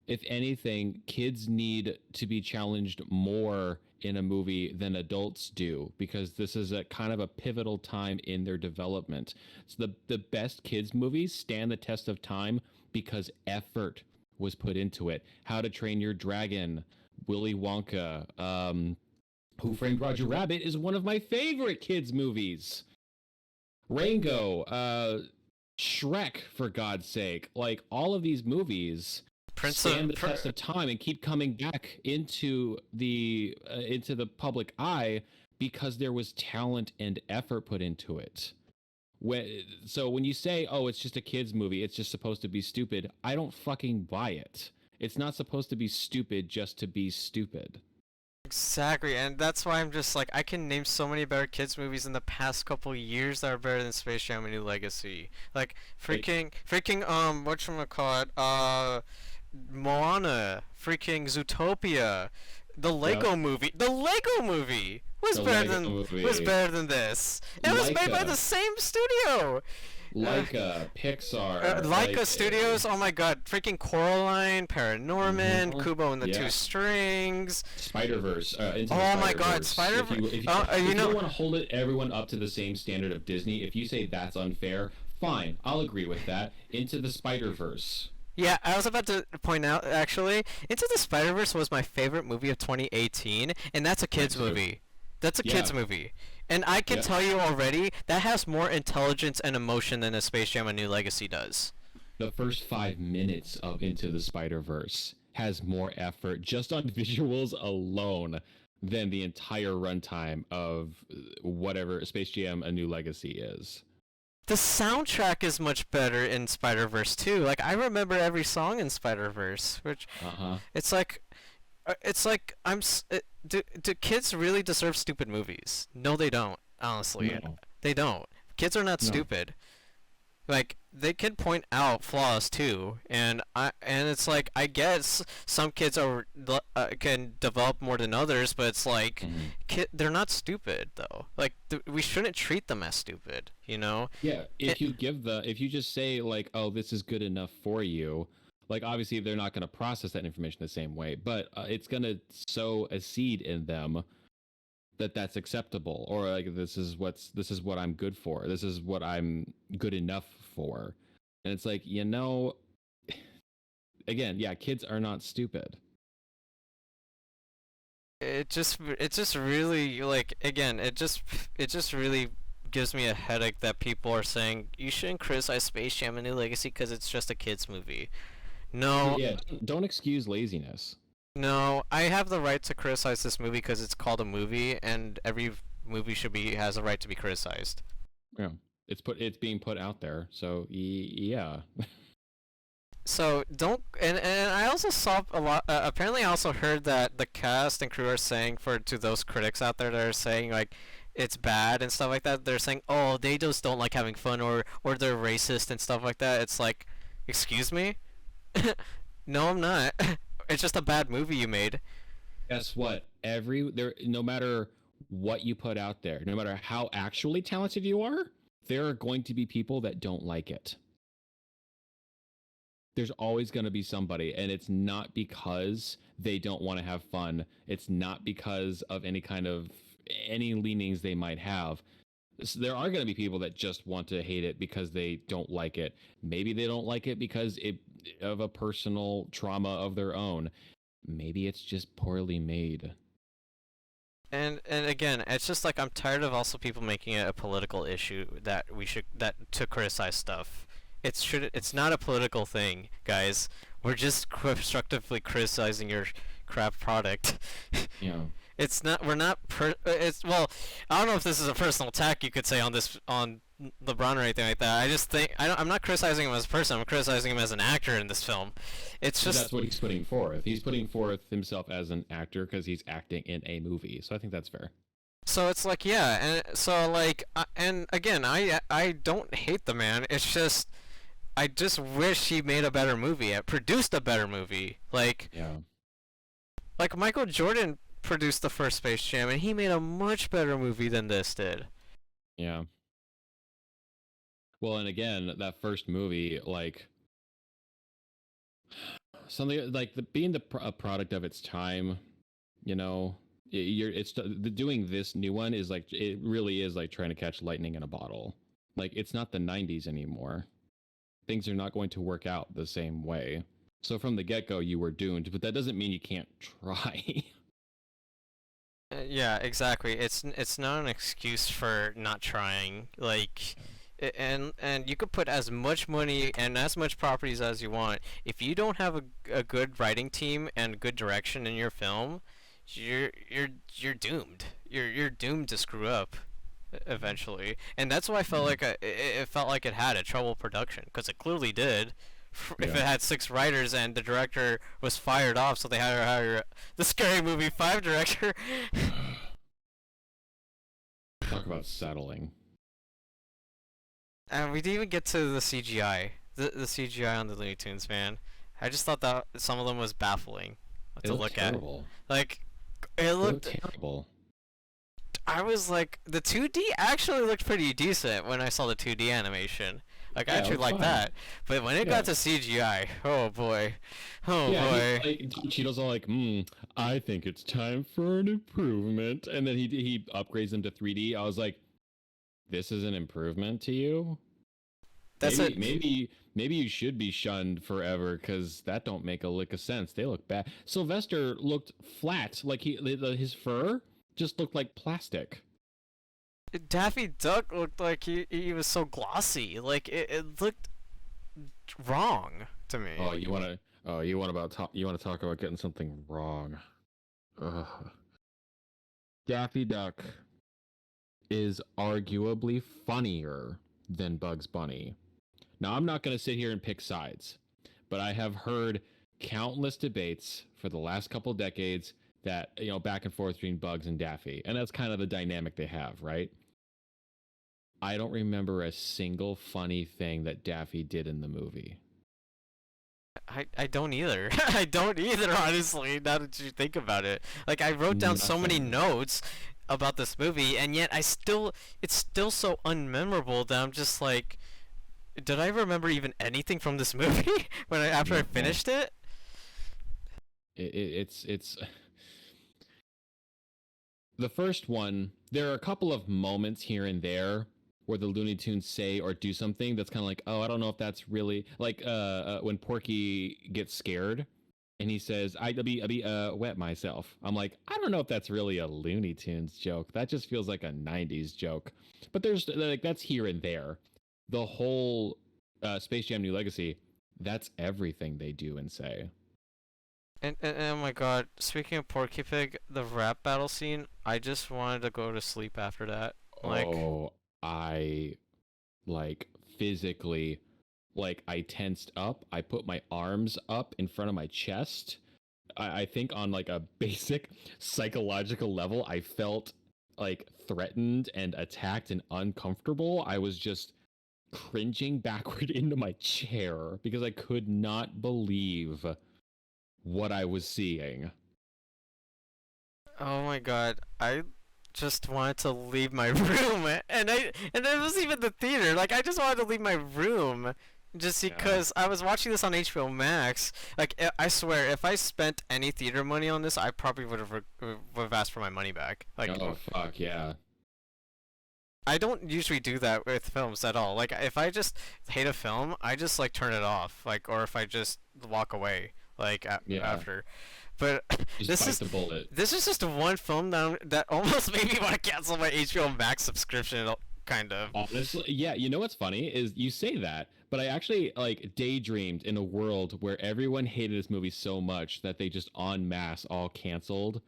If anything, kids need to be challenged more in a movie than adults do because this is a kind of a pivotal time in their development. So the best kids movies stand the test of time because effort was put into it. How to Train Your Dragon, Willy Wonka, Who Framed Roger Rabbit is one of my favorite kids movies. Rango, Shrek, for God's sake. Like, all of these movies Prince stand of the test of time and keep coming back into the public eye because there was talent and effort put into it. When you say, "Oh, it's just a kids movie, it's just supposed to be stupid," I don't fucking buy it. It's not supposed to be stupid just to be stupid. Exactly, and that's why I'm just like I can name so many better kids movies in the past couple years that are better than Space Jam: A New Legacy. Like Like, freaking whatchamacallit, Moana, freaking Zootopia, yep, The Lego movie the Lego was movie, better than this. It was made by the Laika, same studio. Uh, Pixar, Laika Studios, oh my god, freaking Coraline, Paranorman, mhm, Kubo and the Two yeah. Strings. Spider-Verse, Into the Oh my god, Spider-Verse. Spider. If You you don't know, want to hold everyone up to the same standard of Disney, if you say that's unfair, fine, I'll agree with that. Into the Spider-Verse. yeah, I was about to point out actually, Into the Spider-Verse was my favorite movie of 2018, and that's a Mine kids too. movie. That's a Yeah, kids movie. And I can yeah. tell you already, that has more intelligence and emotion than a Space Jam: A New Legacy does. The first 5 minutes of Into the Spider-Verse has more effort just on visuals alone than the entire runtime of whatever Space Jam: A New Legacy is. The soundtrack is much better in Spider-Verse too. Like I remember every song in Spider-Verse, which Uh huh. it's like do kids really deserve stupid movies? No, they don't. Honestly, No, they don't. Kids are not no. stupid. Like they can point out flaws too, and it's like I guess some kids can develop more than others, but it's like Mhm. they're not stupid though. Like we shouldn't treat them as stupid, you know? Yeah, It, if you just say like, "Oh, this is good enough for you," like obviously they're not going to process that information the same way, but it's going to sow a seed in them that that's acceptable, or like this is what I'm good for. This is what I'm good enough for. And it's like, again, yeah, kids are not stupid. it just really like again it just really gives me a headache that people are saying you shouldn't criticize Space Jam: A New Legacy because it's just a kids movie. No, Yeah, don't excuse laziness. no, I have the right to criticize this movie because it's called a movie, and every movie should be has a right to be criticized. Yeah. It's being put out there. So yeah. So don't and I also saw a lot. Apparently, I also heard that the cast and crew are saying for to those critics out there that are saying like it's bad and stuff like that. They're saying, oh, they just don't like having fun or they're racist and stuff like that. It's like, excuse me? No, I'm not. It's just a bad movie you made. Guess what? No matter what you put out there, no matter how actually talented you are, there are going to be people that don't like it. There's always going to be somebody, and it's not because they don't want to have fun. It's not because of any leanings they might have. There are going to be people that just want to hate it because they don't like it. Maybe they don't like it because of a personal trauma of their own. Maybe it's just poorly made. And again, it's just like I'm tired of also people making it a political issue that we should that to criticize stuff. It's not a political thing, guys. We're just constructively criticizing your crap product. Yeah. It's not. We're not. It's well. I don't know if this is a personal attack you could say on this on LeBron or anything like that. I just think I'm not criticizing him as a person. I'm criticizing him as an actor in this film. It's But just that's what he's putting forth. He's putting forth himself as an actor because he's acting in a movie. So I think that's fair. so. It's like yeah, and so like and again, I don't hate the man. It's just I just wish he made a better movie. Produced a better movie. Yeah. Like Michael Jordan produced the first Space Jam, and he made a much better movie than this did. Yeah. Well, and again, that first movie, like something like being a product of its time, you know, it's doing this new one is like it really is like trying to catch lightning in a bottle. Like it's not the 90s anymore. Things are not going to work out the same way. So from the get-go you were doomed, but that doesn't mean you can't try. Yeah, exactly. It's not an excuse for not trying. Like, and you could put as much money and as much properties as you want. If you don't have a good writing team and good direction in your film, you're doomed. You're doomed to screw up eventually. And that's why I felt like it felt like it had a trouble production because it clearly did. If it Yeah. had 6 writers and the director was fired off, so they had to hire the Scary Movie 5 director. Talk about settling. And we didn't even get to the CGI. The CGI on the Looney Tunes, man. I just thought that some of them was baffling It to looked look at. terrible. Like, it It looked looked. terrible. I was like, the 2D actually looked pretty decent when I saw the 2D animation. Like, I Yeah, it actually looked liked fine. that. But when it Yeah. got to CGI, oh boy. Oh Yeah, boy. like Cheeto's all like, I think it's time for an improvement. And then he upgrades them to 3D. I was like, this is an improvement to you? That's Maybe it. maybe you should be shunned forever because that don't make a lick of sense. They look bad. Sylvester looked flat, like his fur just looked like plastic. Daffy Duck looked like he was so glossy. Like it looked wrong to me. You want to talk about getting something wrong. Ugh. Daffy Duck is arguably funnier than Bugs Bunny. Now, I'm not going to sit here and pick sides, but I have heard countless debates for the last couple decades that, back and forth between Bugs and Daffy. And that's kind of the dynamic they have, right? I don't remember a single funny thing that Daffy did in the movie. I don't either. I don't either, honestly, now that you think about it. Like, I wrote down so many Nothing. notes about this movie, and yet it's still so unmemorable that I'm just like, did I remember even anything from this movie after I No. finished it? It's the first one. There are a couple of moments here and there where the Looney Tunes say or do something that's kind of like, oh, I don't know if that's really like when Porky gets scared and he says, I'll be wet myself. I'm like, I don't know if that's really a Looney Tunes joke. That just feels like a 90s joke. But there's like that's here and there. The whole Space Jam New Legacy, that's everything they do and say. And oh my god, speaking of Porky Pig, the rap battle scene, I just wanted to go to sleep after that. Like, Oh, I like physically, like I tensed up. I put my arms up in front of my chest. I think on like a basic psychological level, I felt like threatened and attacked and uncomfortable. I was just cringing backward into my chair because I could not believe what I was seeing. oh my god, I just wanted to leave my room, and it was even the theater. Like, I just wanted to leave my room, just Yeah. because I was watching this on HBO Max. Like, I swear, if I spent any theater money on this, I probably would have asked for my money back. Like, Oh fuck yeah. I don't usually do that with films at all. Like, if I just hate a film, I just like turn it off. Like, or if I just walk away. Like Yeah. after. But Just this bite is the bullet. this is just one film that almost made me want to cancel my HBO Max subscription, kind of. Honestly, yeah, you know what's funny is you say that, but I actually like daydreamed in a world where everyone hated this movie so much that they just en masse all canceled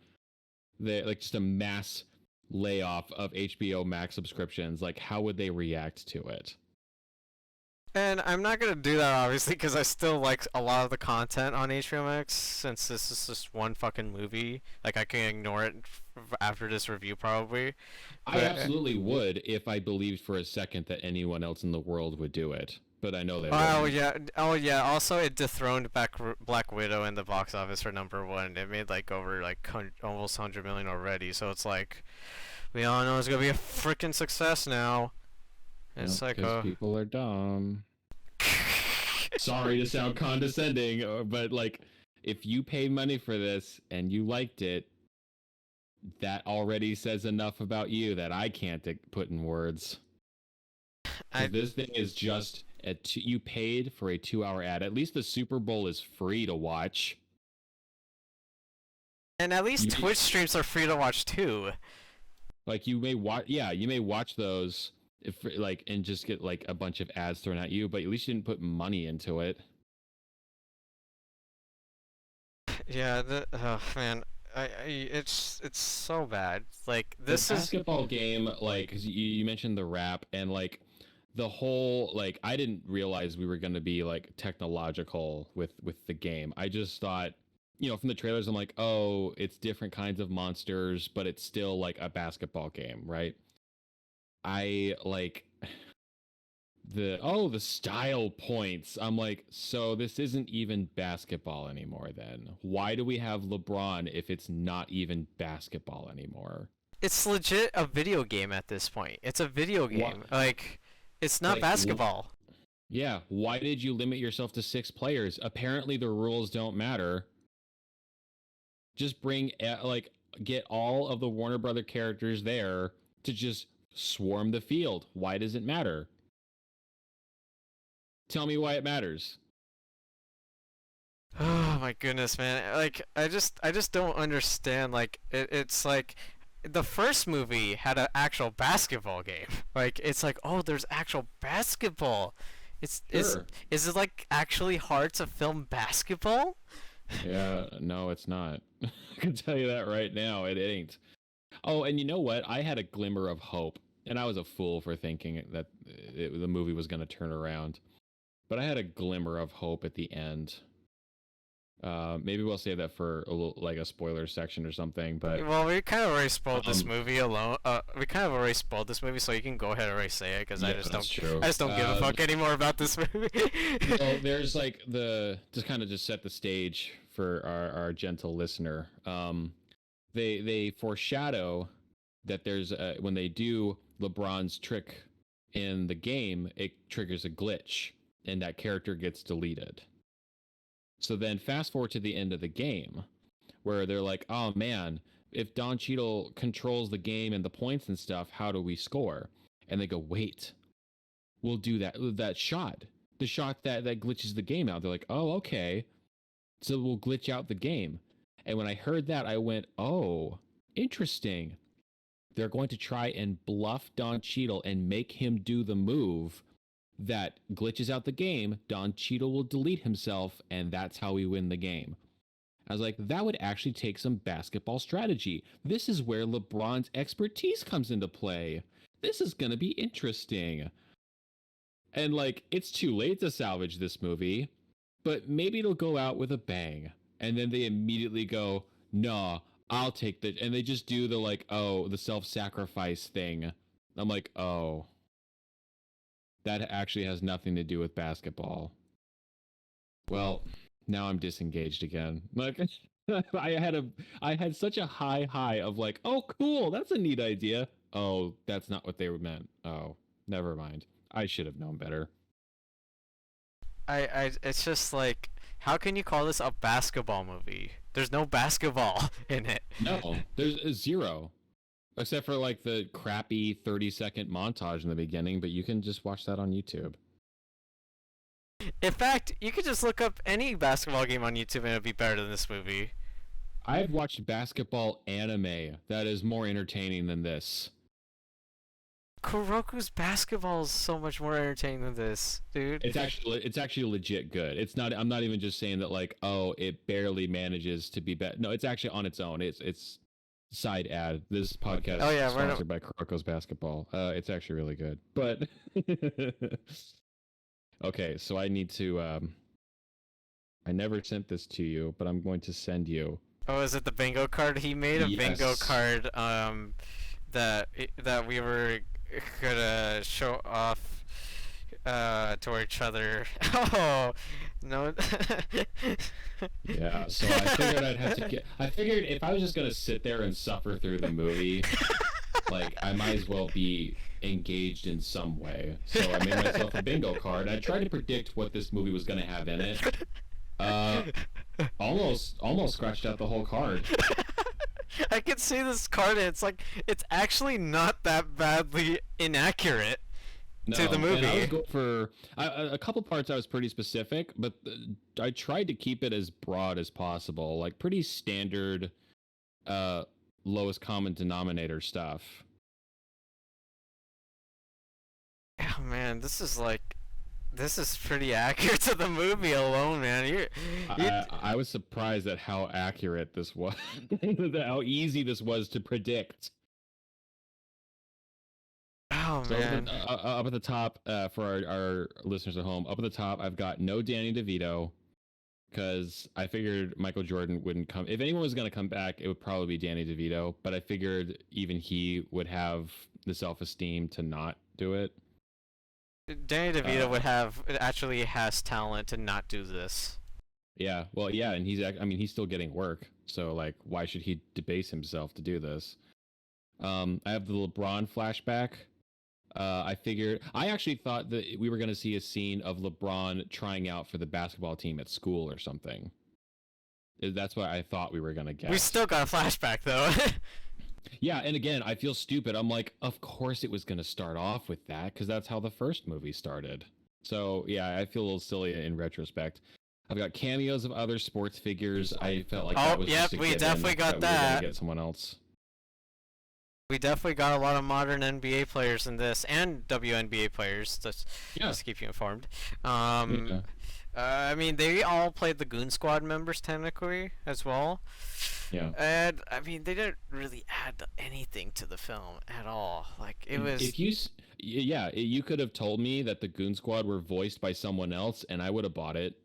the like just a mass layoff of HBO Max subscriptions, like how would they react to it? And I'm not gonna do that obviously because I still like a lot of the content on HBO Max since this is just one fucking movie. Like I can ignore it after this review probably. I But absolutely would if I believed for a second that anyone else in the world would do it, but I know they oh wouldn't. yeah, oh yeah. Also, it dethroned Black Widow in the box office for #1. It made like over like almost 100 million already. So it's like we all know it's gonna be a freaking success now. It's like Because people are dumb. Sorry to sound condescending, but like if you pay money for this and you liked it, that already says enough about you that I can't put in words. I This thing is just you paid for a 2-hour ad. At least the Super Bowl is free to watch. and at least You Twitch streams are free to watch too. like you may watch, yeah, you may watch those if like and just get like a bunch of ads thrown at you, but at least you didn't put money into it. Yeah, oh man, it's so bad. Like The this is basketball game, like 'cause you mentioned the rap and like the whole like I didn't realize we were going to be like technological with the game. I just thought, from the trailers I'm like, "Oh, it's different kinds of monsters, but it's still like a basketball game, right?" I like the style points. I'm like, "So this isn't even basketball anymore then. Why do we have LeBron if it's not even basketball anymore?" it's legit a video game at this point. It's a video What game. Like it's not like basketball. Yeah, why did you limit yourself to 6 players? Apparently the rules don't matter. Just get all of the Warner Brother characters there to just swarm the field. Why does it matter? Tell me why it matters. Oh my goodness, man. Like I just don't understand. Like it's like the first movie had an actual basketball game. Like it's like, oh, there's actual basketball. It's Sure. is it like actually hard to film basketball? Yeah, no, it's not. I can tell you that right now. It ain't. Oh, and you know what? I had a glimmer of hope, and I was a fool for thinking that the movie was going to turn around. But I had a glimmer of hope at the end. Maybe we'll save that for a little, like a spoiler section or something. But Well, we kind of already spoiled this Um, movie alone. We kind of already spoiled this movie, so you can go ahead and already say it, because yeah, that's true. I just don't give a fuck anymore about this movie. Well, there's like just kind of just set the stage for our gentle listener. They foreshadow that there's when they do LeBron's trick in the game, it triggers a glitch, and that character gets deleted. So then fast forward to the end of the game, where they're like, "Oh man, if Don Cheadle controls the game and the points and stuff, how do we score?" And they go, "Wait, we'll do that shot, the shot that glitches the game out." They're like, "Oh, okay, so we'll glitch out the game." And when I heard that, I went, "Oh, interesting. They're going to try and bluff Don Cheadle and make him do the move that glitches out the game. Don Cheadle will delete himself, and that's how we win the game." I was like, that would actually take some basketball strategy. This is where LeBron's expertise comes into play. This is going to be interesting. And like, it's too late to salvage this movie, but maybe it'll go out with a bang. And then they immediately go, "Nah, I'll take the," and they just do the like, oh, the self-sacrifice thing. I'm like, oh, that actually has nothing to do with basketball. Well, now I'm disengaged again. Like I had such a high of like, "Oh, cool, that's a neat idea." Oh, that's not what they meant. Oh, never mind. I should have known better. It's just like, how can you call this a basketball movie? There's no basketball in it. No, there's a zero. Except for like the crappy 30-second montage in the beginning, but you can just watch that on YouTube. In fact, you could just look up any basketball game on YouTube and it'd be better than this movie. I've watched basketball anime that is more entertaining than this. Kuroko's basketball is so much more entertaining than this, dude. It's actually legit good. It's not. I'm not even just saying that like, oh, it barely manages to be better. No, it's actually on its own. It's Side ad. This podcast Oh is yeah, we're sponsored by Crocos Basketball. It's actually really good. But okay, so I need to I never sent this to you, but I'm going to send you. Oh, is it the bingo card? He made a bingo Yes. card that we were gonna show off to each other. Oh no. Yeah, so I figured I'd have to get. I figured if I was just gonna sit there and suffer through the movie, like I might as well be engaged in some way. So I made myself a bingo card. I tried to predict what this movie was gonna have in it. Uh, almost scratched out the whole card. I can see this card and it's actually not that badly inaccurate to the No, and I was movie. going for a couple parts. I was pretty specific, but I tried to keep it as broad as possible, like pretty standard, uh, lowest common denominator stuff. Oh man, this is pretty accurate to the movie alone, man. You I was surprised at how accurate this was, how easy this was to predict. oh So man. up at the top, for our listeners at home, up at the top, I've got no Danny DeVito because I figured Michael Jordan wouldn't come. If anyone was going to come back, it would probably be Danny DeVito. But I figured even he would have the self-esteem to not do it. Danny DeVito Uh, would have actually has talent to not do this. yeah, well, yeah, and I mean, he's still getting work, so like, why should he debase himself to do this? I have the LeBron flashback. I actually thought that we were going to see a scene of LeBron trying out for the basketball team at school or something. That's what I thought we were going to We get. still got a flashback though. Yeah, and again, I feel stupid. I'm like, of course it was going to start off with that because that's how the first movie started. So, yeah, I feel a little silly in retrospect. I've got cameos of other sports figures. I felt like that Oh, was yep, just a we given definitely got we were going that. to get someone else. We definitely got a lot of modern NBA players in this, and WNBA players. Yeah. Just to keep you informed. Yeah. I mean, they all played the Goon Squad members technically as well. Yeah. And I mean, they didn't really add anything to the film at all. Like it was. If you, yeah, you could have told me that the Goon Squad were voiced by someone else, and I would have bought it.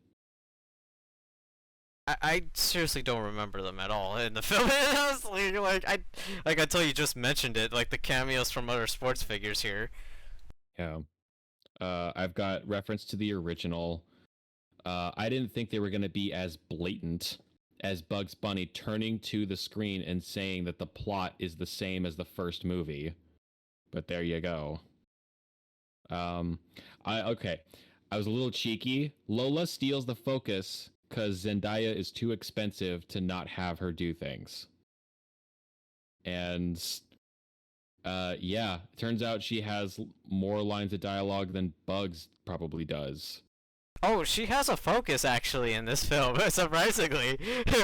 I seriously don't remember them at all in the film. Honestly, like until you just mentioned it, like the cameos from other sports figures here. Yeah. I've got reference to the original. I didn't think they were going to be as blatant as Bugs Bunny turning to the screen and saying that the plot is the same as the first movie. But there you go. Okay. I was a little cheeky. Lola steals the focus because Zendaya is too expensive to not have her do things. And yeah, turns out she has more lines of dialogue than Bugs probably does. Oh, she has a focus actually in this film, surprisingly,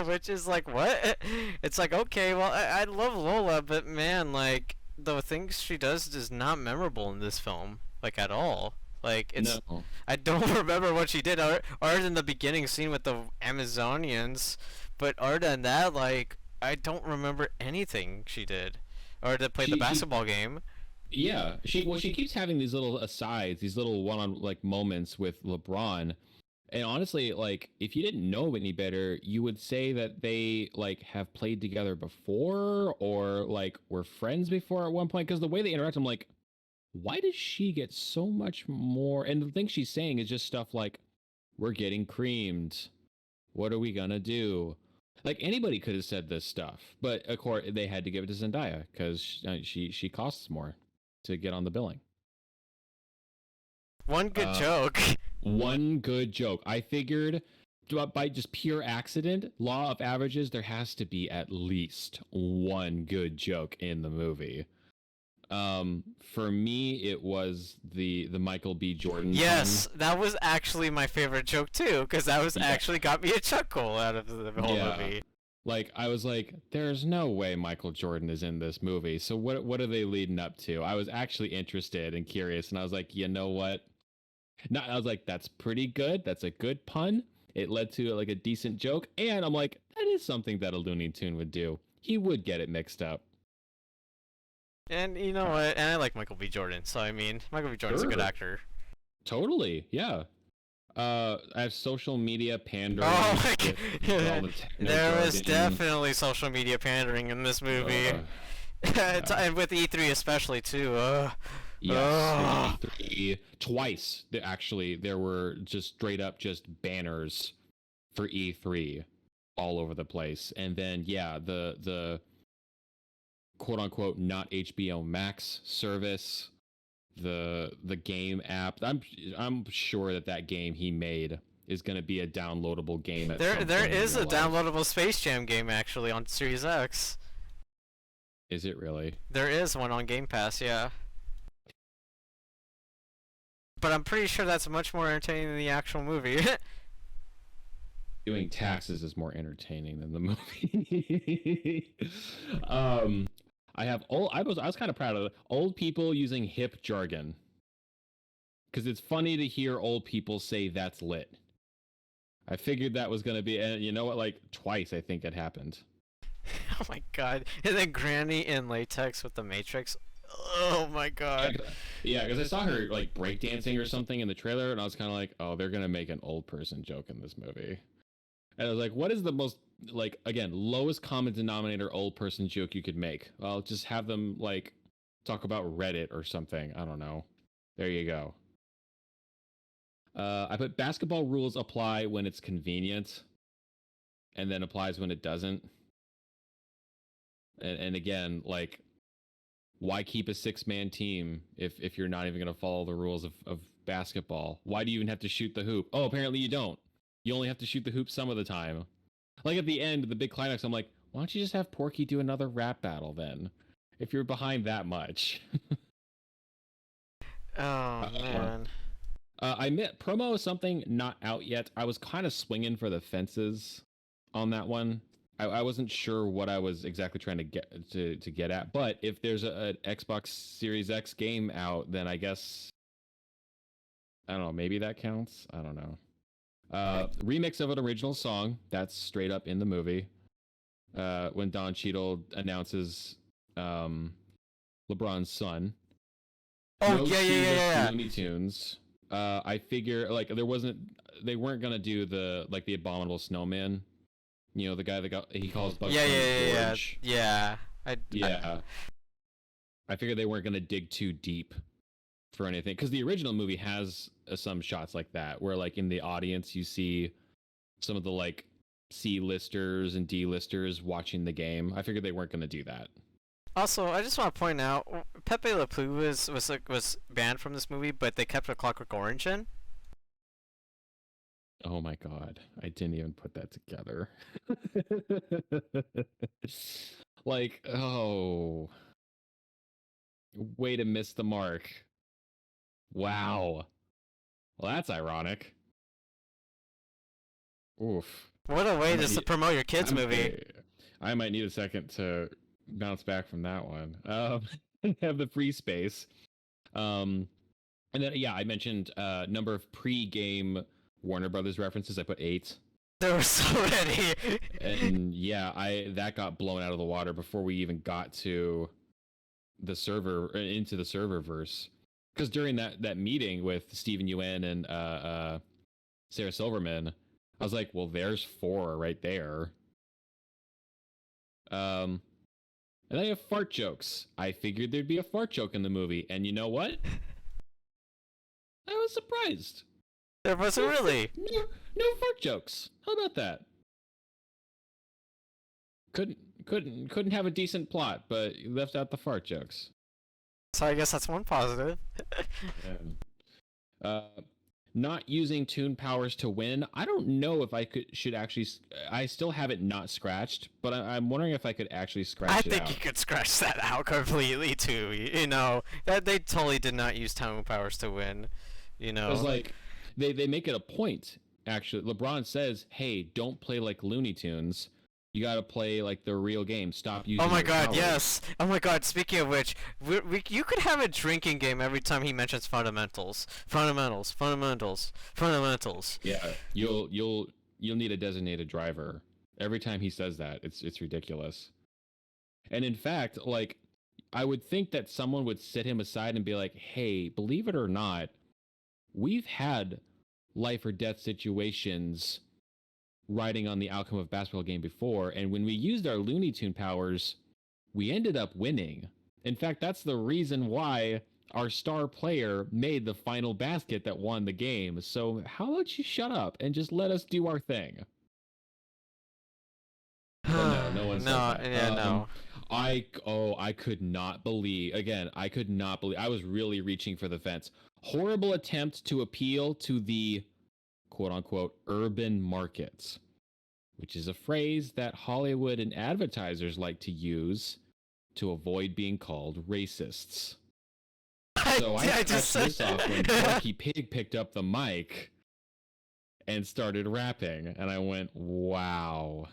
which is like what? It's like okay, well I love Lola, but man, like the things she does is not memorable in this film, like at all. Like it's No. I don't remember what she did other than the beginning scene with the Amazonians, but other than that, like I don't remember anything she did, or to play the She basketball game. Yeah, she keeps having these little asides, these little one-on like moments with LeBron. And honestly, like if you didn't know any better, you would say that they like have played together before or like were friends before at one point because the way they interact, I'm like, why does she get so much more? And the thing she's saying is just stuff like, we're getting creamed. What are we gonna do? Like anybody could have said this stuff, but of course they had to give it to Zendaya because she costs more to get on the billing. One good Uh, joke. One good joke. I figured by just pure accident, law of averages, there has to be at least one good joke in the movie. For me, it was the Michael B. Jordan. Yes, that was actually my favorite joke too, because that was Yeah. actually got me a chuckle out of the whole Yeah. movie. Like I was like, there's no way Michael Jordan is in this movie. So what are they leading up to? I was actually interested and curious, and I was like, you know what? Not I was like, that's pretty good. That's a good pun. It led to like a decent joke, and I'm like, that is something that a Looney Tune would do. he would get it mixed up. And you know what? And I like Michael B. Jordan, so I mean, Michael B. Jordan's a good Sure. actor. Totally, yeah. I have social media pandering. Oh my with all god. the There was jargon. definitely social media pandering in this movie. And with E3 especially too. Yes, E3, twice. Actually, there were just straight up just banners for E3 all over the place, and then yeah, the quote unquote not HBO Max service, the game app. I'm sure that game he made is going to be a downloadable game. At some There point in is your a life. downloadable Space Jam game actually on Series X. Is it really? There is one on Game Pass, yeah. But I'm pretty sure that's much more entertaining than the actual movie. Doing taxes is more entertaining than the movie. I was kind of proud of it. Old people using hip jargon, because it's funny to hear old people say that's lit. I figured that was gonna be, and you know what? Like twice, I think it happened. Oh my god. And then Granny in latex with the Matrix. Oh my god. Yeah, because I saw her like breakdancing or something in the trailer, and I was kind of like, oh, they're gonna make an old person joke in this movie. And I was like, what is the most, like, again, lowest common denominator old person joke you could make? Well, just have them, like, talk about Reddit or something. I don't know. There you go. I put basketball rules apply when it's convenient, and then applies when it doesn't. And again, like, why keep a 6-man team if you're not even going to follow the rules of basketball? Why do you even have to shoot the hoop? Oh, apparently you don't. You only have to shoot the hoop some of the time. Like at the end, the big climax, I'm like, why don't you just have Porky do another rap battle then? If you're behind that much. Oh man. I met promo something not out yet. I was kind of swinging for the fences on that one. I wasn't sure what I was exactly trying to get at. But if there's an Xbox Series X game out, then I guess I don't know. Maybe that counts. I don't know. Remix of an original song that's straight up in the movie. When Don Cheadle announces LeBron's son. Oh No yeah. Looney Tunes. I figure like they weren't gonna do the Abominable Snowman. You know, the guy that he calls Bugs Bunny George. Yeah. I figured they weren't gonna dig too deep for anything, because the original movie has some shots like that where like in the audience you see some of the like C-listers and D-listers watching the game. I figured they weren't going to do that. Also, I just want to point out, Pepe Le Pew was banned from this movie, but they kept a Clockwork Orange in. Oh my god, I didn't even put that together. Like, oh, way to miss the mark. Wow. Well, that's ironic. Oof. What a way just to promote your kids' movie. I might need a second to bounce back from that one. Have the free space. And then, yeah, I mentioned number of pre-game Warner Brothers references. I put 8. There were so many. And yeah, that got blown out of the water before we even got to the server, into the serververse. Because during that meeting with Steven Yeun and Sarah Silverman, I was like, well, there's 4 right there. And then I have fart jokes. I figured there'd be a fart joke in the movie, and you know what? I was surprised. There wasn't really. No fart jokes. How about that? Couldn't have a decent plot, but you left out the fart jokes. So I guess that's one positive. Not using tune powers to win. I don't know if I should actually. I still have it not scratched, but I'm wondering if I could actually scratch it out. I think you could scratch that out completely too. You know that they totally did not use tune powers to win. You know, it was like they make it a point. Actually, LeBron says, "Hey, don't play like Looney Tunes. You gotta play like the real game. Stop using." Oh my god, powers. yes. Oh my god. Speaking of which, you could have a drinking game every time he mentions fundamentals. Fundamentals. Yeah, you'll need a designated driver every time he says that. It's ridiculous. And in fact, like, I would think that someone would sit him aside and be like, hey, believe it or not, we've had life or death situations riding on the outcome of a basketball game before. And when we used our Looney Tune powers, we ended up winning. In fact, that's the reason why our star player made the final basket that won the game. So how about you shut up and just let us do our thing? But no, no one says No, that. yeah, no. I could not believe, again, I could not believe, I was really reaching for the fence. Horrible attempt to appeal to the quote unquote urban markets, which is a phrase that Hollywood and advertisers like to use to avoid being called racists. So I I scratched just this off when Porky Pig picked up the mic and started rapping, and I went, wow.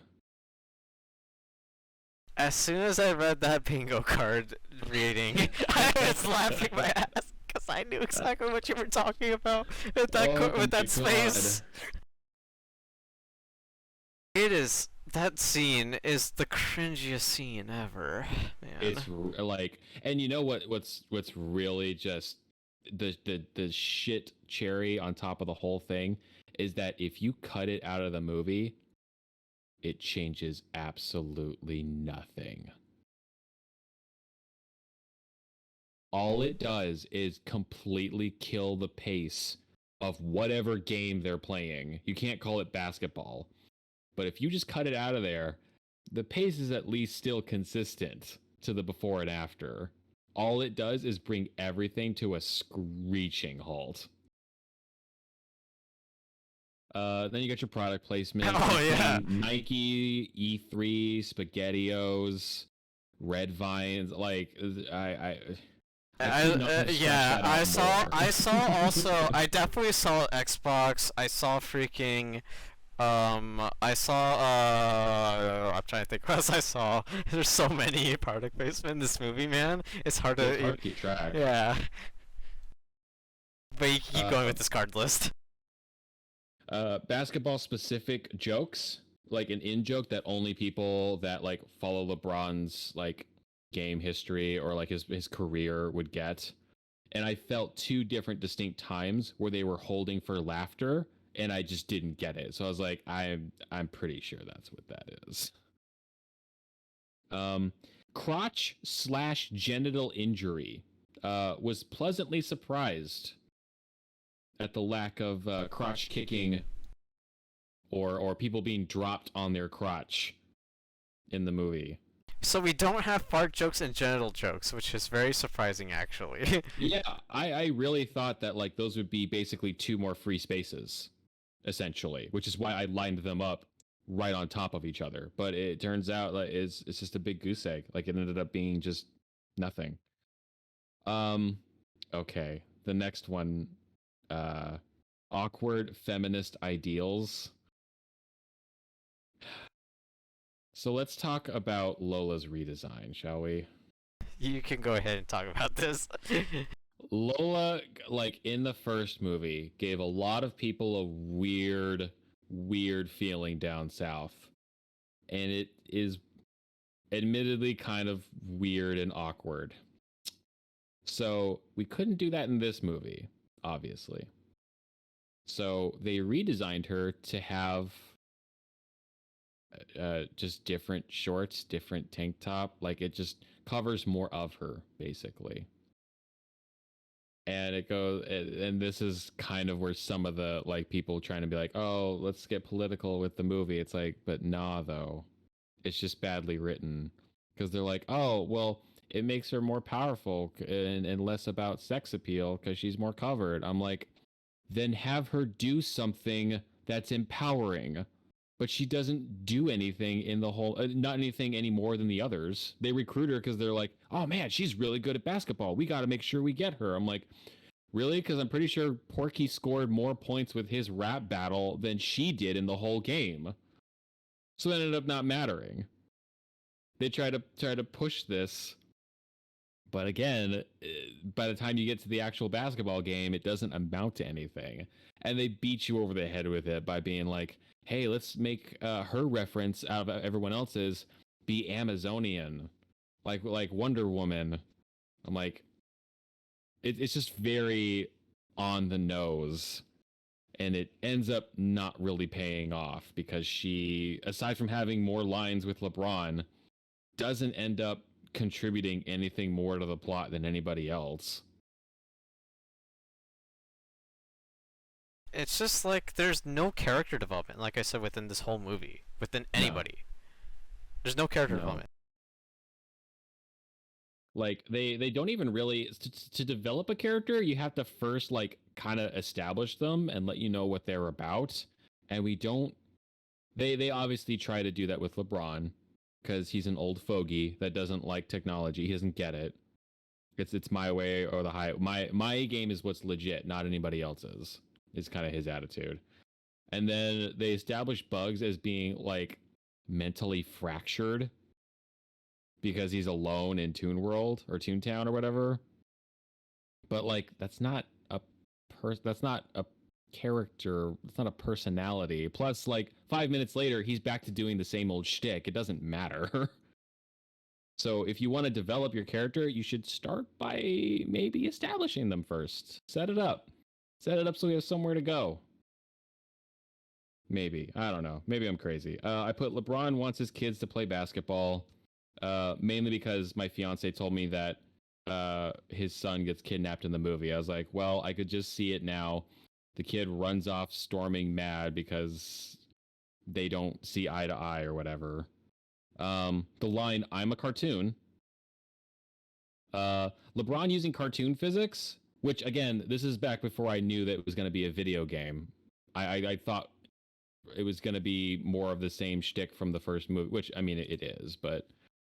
As soon as I read that bingo card reading, I was laughing my ass because I knew exactly what you were talking about with that Oh with my that space. It is that scene is the cringiest scene ever, man. It's like, and you know what's really just the shit cherry on top of the whole thing is that if you cut it out of the movie, it changes absolutely nothing. All it does is completely kill the pace of whatever game they're playing. You can't call it basketball, but if you just cut it out of there, the pace is at least still consistent to the before and after. All it does is bring everything to a screeching halt. Then you got your product placement. Oh yeah. Nike, E3, SpaghettiOs, Red Vines. Like Yeah, I saw also, I definitely saw Xbox, I saw freaking, I saw, I'm trying to think what else I saw. There's so many product placement in this movie, man. It's hard to keep track. yeah. But you keep going with this card list. Basketball specific jokes, like an in joke that only people that like follow LeBron's like game history or like his career would get. And I felt two different distinct times where they were holding for laughter and I just didn't get it. So I was like, I'm pretty sure that's what that is. Crotch / genital injury. Was pleasantly surprised at the lack of crotch kicking or people being dropped on their crotch in the movie. So we don't have fart jokes and genital jokes, which is very surprising actually. Yeah, I really thought that like those would be basically two more free spaces, essentially, which is why I lined them up right on top of each other. But it turns out like it's just a big goose egg. Like it ended up being just nothing. Okay. The next one, awkward feminist ideals. So let's talk about Lola's redesign, shall we? You can go ahead and talk about this. Lola, like in the first movie, gave a lot of people a weird feeling down south. And it is admittedly kind of weird and awkward. So we couldn't do that in this movie, obviously. So they redesigned her to have just different shorts, different tank top. Like it just covers more of her, basically. And it goes, and this is kind of where some of the like people trying to be like, oh, let's get political with the movie. It's like, but nah, though, it's just badly written because they're like, oh, well, it makes her more powerful and less about sex appeal because she's more covered. I'm like, then have her do something that's empowering. But she doesn't do anything in the whole, not anything any more than the others. They recruit her because they're like, oh man, she's really good at basketball. We got to make sure we get her. I'm like, really? Because I'm pretty sure Porky scored more points with his rap battle than she did in the whole game. So that ended up not mattering. They try to push this, but again, by the time you get to the actual basketball game, it doesn't amount to anything. And they beat you over the head with it by being like, hey, let's make her reference out of everyone else's be Amazonian. like Wonder Woman. I'm like, it's just very on the nose, and it ends up not really paying off because she, aside from having more lines with LeBron, doesn't end up contributing anything more to the plot than anybody else. It's just like there's no character development, like I said, within this whole movie, within No, anybody. There's no character no. development. Like they don't even really to develop a character. You have to first like kind of establish them and let you know what they're about. And we don't. They obviously try to do that with LeBron because he's an old fogey that doesn't like technology. He doesn't get it. It's my way or the high. My game is what's legit, not anybody else's. Is kind of his attitude. And then they establish Bugs as being like mentally fractured because he's alone in Toon World or Toontown or whatever. But like that's not a character, it's not a personality. Plus, like 5 minutes later, he's back to doing the same old shtick. It doesn't matter. So if you want to develop your character, you should start by maybe establishing them first. Set it up. Set it up so we have somewhere to go. Maybe. I don't know. Maybe I'm crazy. I put LeBron wants his kids to play basketball, mainly because my fiance told me that his son gets kidnapped in the movie. I was like, well, I could just see it now. The kid runs off storming mad because they don't see eye to eye or whatever. The line, I'm a cartoon. LeBron using cartoon physics, which again, this is back before I knew that it was going to be a video game. I thought it was going to be more of the same shtick from the first movie, which I mean it is, but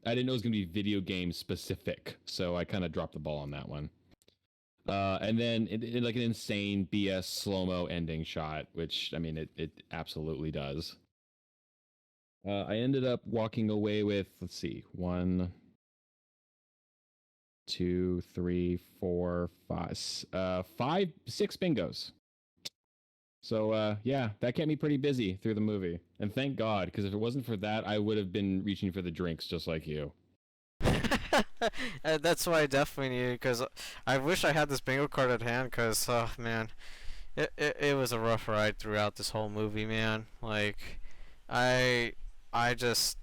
I didn't know it was going to be video game specific, so I kind of dropped the ball on that one. And then like an insane BS slow mo ending shot, which I mean it absolutely does. I ended up walking away with, let's see, 6 bingos. So yeah, that kept me pretty busy through the movie, and thank God, because if it wasn't for that, I would have been reaching for the drinks just like you. That's why I definitely need it, because I wish I had this bingo card at hand, because, oh man, it was a rough ride throughout this whole movie, man. Like, I, I just,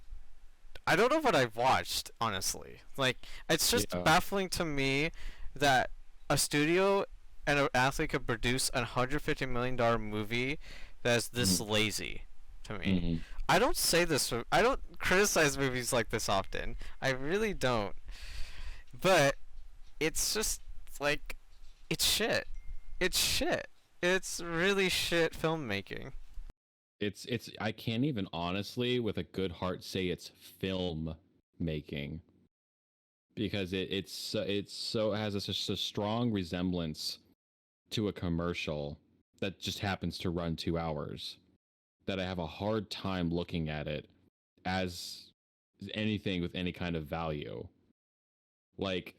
I don't know what I've watched, honestly. Like, it's just Yeah. baffling to me that a studio and an athlete could produce a $150 million movie that's this Mm-hmm. lazy to me. Mm-hmm. I don't say this, I don't criticize movies like this often. I really don't. But it's just like it's shit. It's shit. It's really shit filmmaking. It's I can't even honestly with a good heart say it's film making because it has such a strong resemblance to a commercial that just happens to run 2 hours that I have a hard time looking at it as anything with any kind of value. Like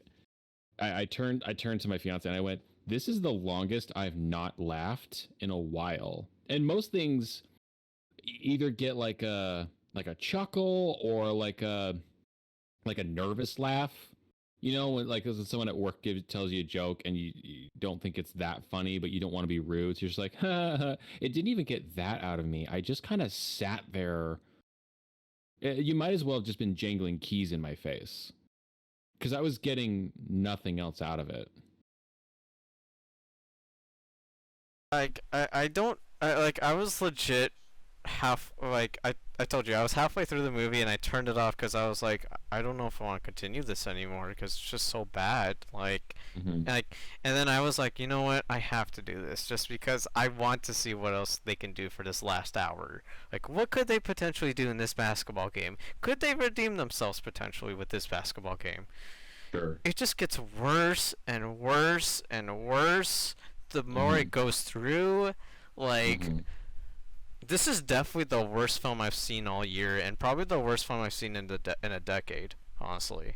I turned to my fiance and I went, "This is the longest I've not laughed in a while." And most things either get like a chuckle or like a nervous laugh. You know, when like as someone at work tells you a joke and you don't think it's that funny, but you don't want to be rude. So you're just like, it didn't even get that out of me. I just kind of sat there. You might as well have just been jangling keys in my face because I was getting nothing else out of it. Like I don't like I was legit I told you I was halfway through the movie and I turned it off because I was like I don't know if I want to continue this anymore because it's just so bad Mm-hmm. like and then I was like, you know what, I have to do this just because I want to see what else they can do for this last hour. Like what could they potentially do in this basketball game? Could they redeem themselves potentially with this basketball game? Sure. It just gets worse and worse and worse the more Mm-hmm. it goes through. Like Mm-hmm. this is definitely the worst film I've seen all year, and probably the worst film I've seen in in a decade. Honestly,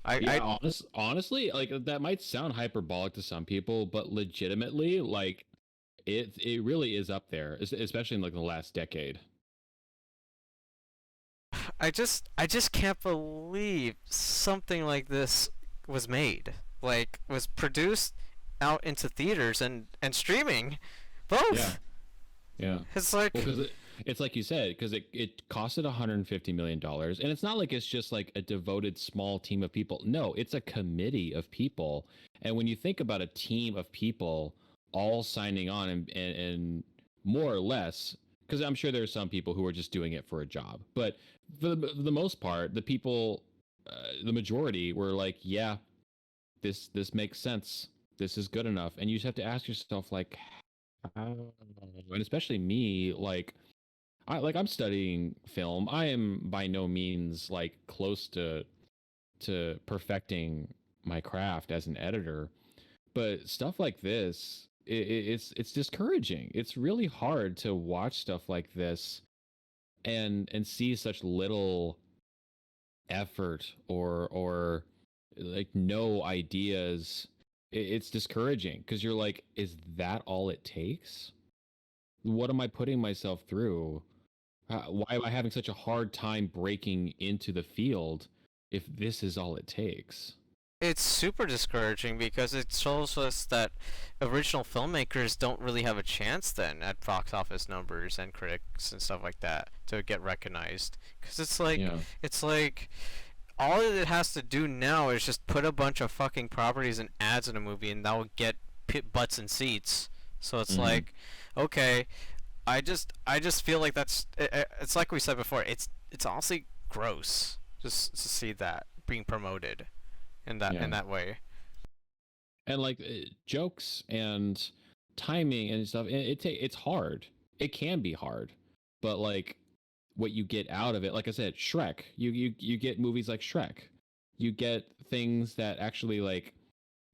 Yeah, I honestly, like that might sound hyperbolic to some people, but legitimately, like it really is up there, especially in like the last decade. I just can't believe something like this was made. Like was produced out into theaters and streaming. Yeah, Both. yeah. It's Well, like because it's like you said, because it costed $150 million, and it's not like it's just like a devoted small team of people. No, it's a committee of people. And when you think about a team of people all signing on and more or less, because I'm sure there's some people who are just doing it for a job, but for the most part, the people, the majority were like, yeah, this makes sense. This is good enough. And you just have to ask yourself, like, how? And especially me, I'm studying film. I am by no means like close to perfecting my craft as an editor, but stuff like this, it's discouraging. It's really hard to watch stuff like this and see such little effort or like no ideas. It's discouraging because you're like, is that all it takes? What am I putting myself through? Why am I having such a hard time breaking into the field if this is all it takes? it's super discouraging because it shows us that original filmmakers don't really have a chance then at box office numbers and critics and stuff like that to get recognized. Because Yeah. it's like all it has to do now is just put a bunch of fucking properties and ads in a movie and that will get butts and seats. So it's Hmm. like, okay, I just feel like it's like we said before. It's honestly gross just to see that being promoted in Yeah. that way. And like jokes and timing and stuff, it's hard. It can be hard, but like what you get out of it, like I said, Shrek. You get movies like Shrek. You get things that actually like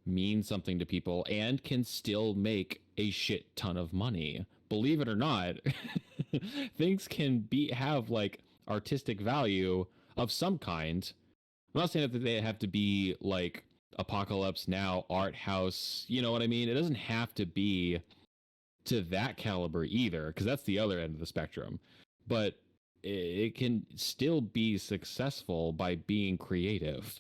mean something to people and can still make a shit ton of money. Believe it or not, things can be have like artistic value of some kind. I'm not saying that they have to be like Apocalypse Now, art house, you know what I mean? It doesn't have to be to that caliber either, because that's the other end of the spectrum. But it can still be successful by being creative.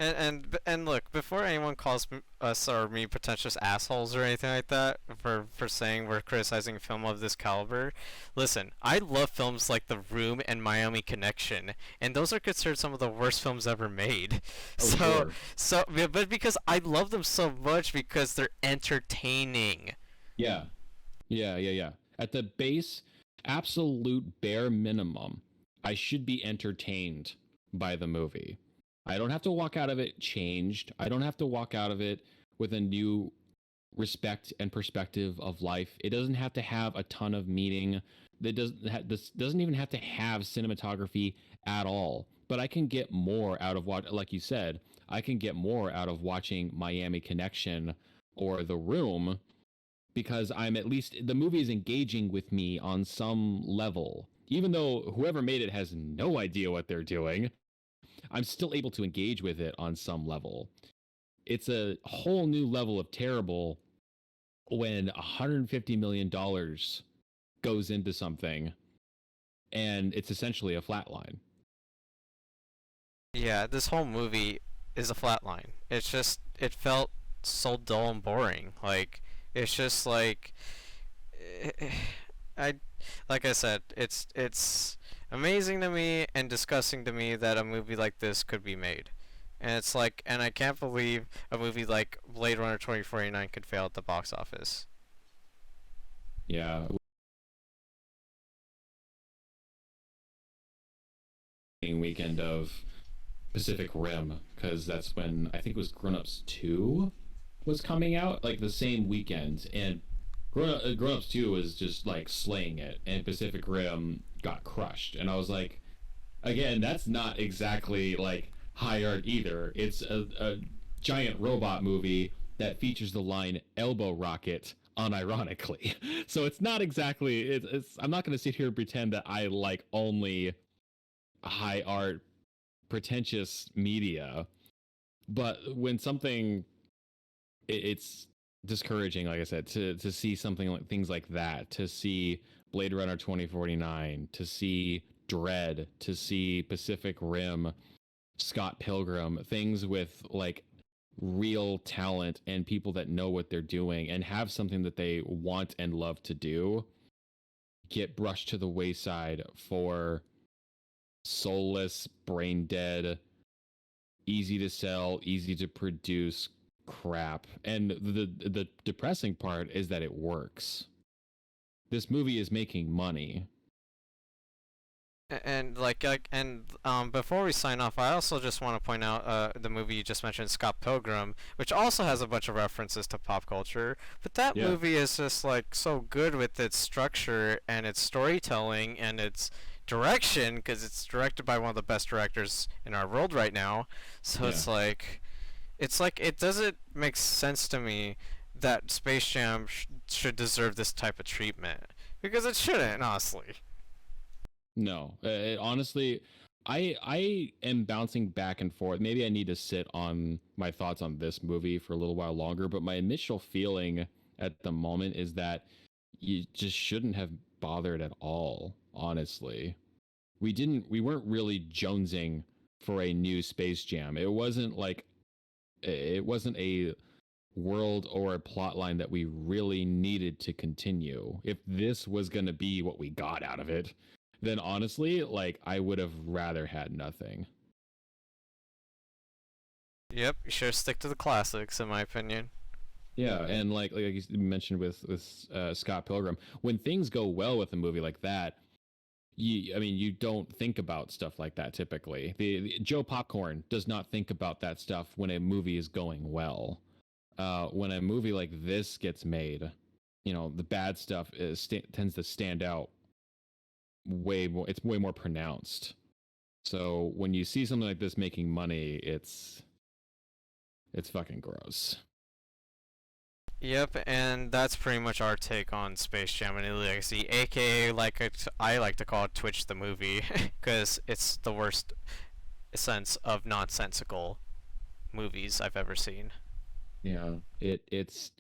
And look, before anyone calls us or me pretentious assholes or anything like that for saying we're criticizing a film of this caliber, listen, I love films like The Room and Miami Connection, and those are considered some of the worst films ever made. Oh, So sure. but because I love them so much because they're entertaining. Yeah. Yeah. At the base, absolute bare minimum, I should be entertained by the movie. I don't have to walk out of it changed. I don't have to walk out of it with a new respect and perspective of life. It doesn't have to have a ton of meaning. This doesn't even have to have cinematography at all. But I can get more out of what, like you said, I can get more out of watching Miami Connection or The Room because I'm at least the movie is engaging with me on some level. Even though whoever made it has no idea what they're doing, I'm still able to engage with it on some level. It's a whole new level of terrible when $150 million goes into something and it's essentially a flatline. Yeah, this whole movie is a flatline. It's just it felt so dull and boring. Like it's just like I like I said, it's amazing to me and disgusting to me that a movie like this could be made. And it's like and I can't believe a movie like Blade Runner 2049 could fail at the box office. Yeah, weekend of Pacific Rim because that's when I think it was Grown Ups 2 was coming out like the same weekend, and Grown Ups 2 was just like slaying it, and Pacific Rim got crushed. And I was like, again, that's not exactly like high art either. It's a giant robot movie that features the line elbow rocket unironically. So it's not exactly it's I'm not going to sit here and pretend that I like only high art pretentious media, but when something it's discouraging, like I said, to see something like things like that, to see Blade Runner 2049, to see Dread, to see Pacific Rim, Scott Pilgrim, things with like real talent and people that know what they're doing and have something that they want and love to do, get brushed to the wayside for soulless, brain dead, easy to sell, easy to produce crap. And the depressing part is that it works. This movie is making money. And before we sign off, I also just want to point out the movie you just mentioned, Scott Pilgrim, which also has a bunch of references to pop culture. But that Yeah. movie is just like so good with its structure and its storytelling and its direction, because it's directed by one of the best directors in our world right now. So Yeah. it's like it doesn't make sense to me that Space Jam should deserve this type of treatment, because it shouldn't, honestly. No, honestly, I am bouncing back and forth. Maybe I need to sit on my thoughts on this movie for a little while longer. But my initial feeling at the moment is that you just shouldn't have bothered at all. Honestly, we weren't really jonesing for a new Space Jam. It wasn't a world or a plot line that we really needed to continue. If this was going to be what we got out of it, then honestly, like, I would have rather had nothing. Yep, you should stick to the classics, in my opinion. Yeah, and like you mentioned with Scott Pilgrim, when things go well with a movie like that, you don't think about stuff like that typically. The Joe Popcorn does not think about that stuff when a movie is going well. When a movie like this gets made, the bad stuff tends to stand out way more. It's way more pronounced. So when you see something like this making money, it's fucking gross. Yep, and that's pretty much our take on Space Jam: A New Legacy, aka I like to call it Twitch the movie, because it's the worst sense of nonsensical movies I've ever seen. Yeah, it's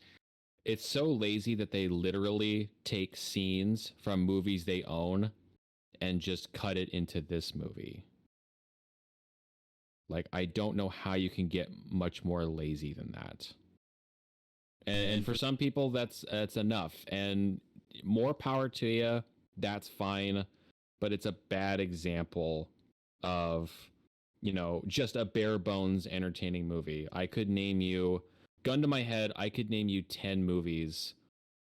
so lazy that they literally take scenes from movies they own and just cut it into this movie. Like, I don't know how you can get much more lazy than that. And for some people, that's enough. And more power to you. That's fine. But it's a bad example of, just a bare bones entertaining movie. I could name you, gun to my head, I could name you 10 movies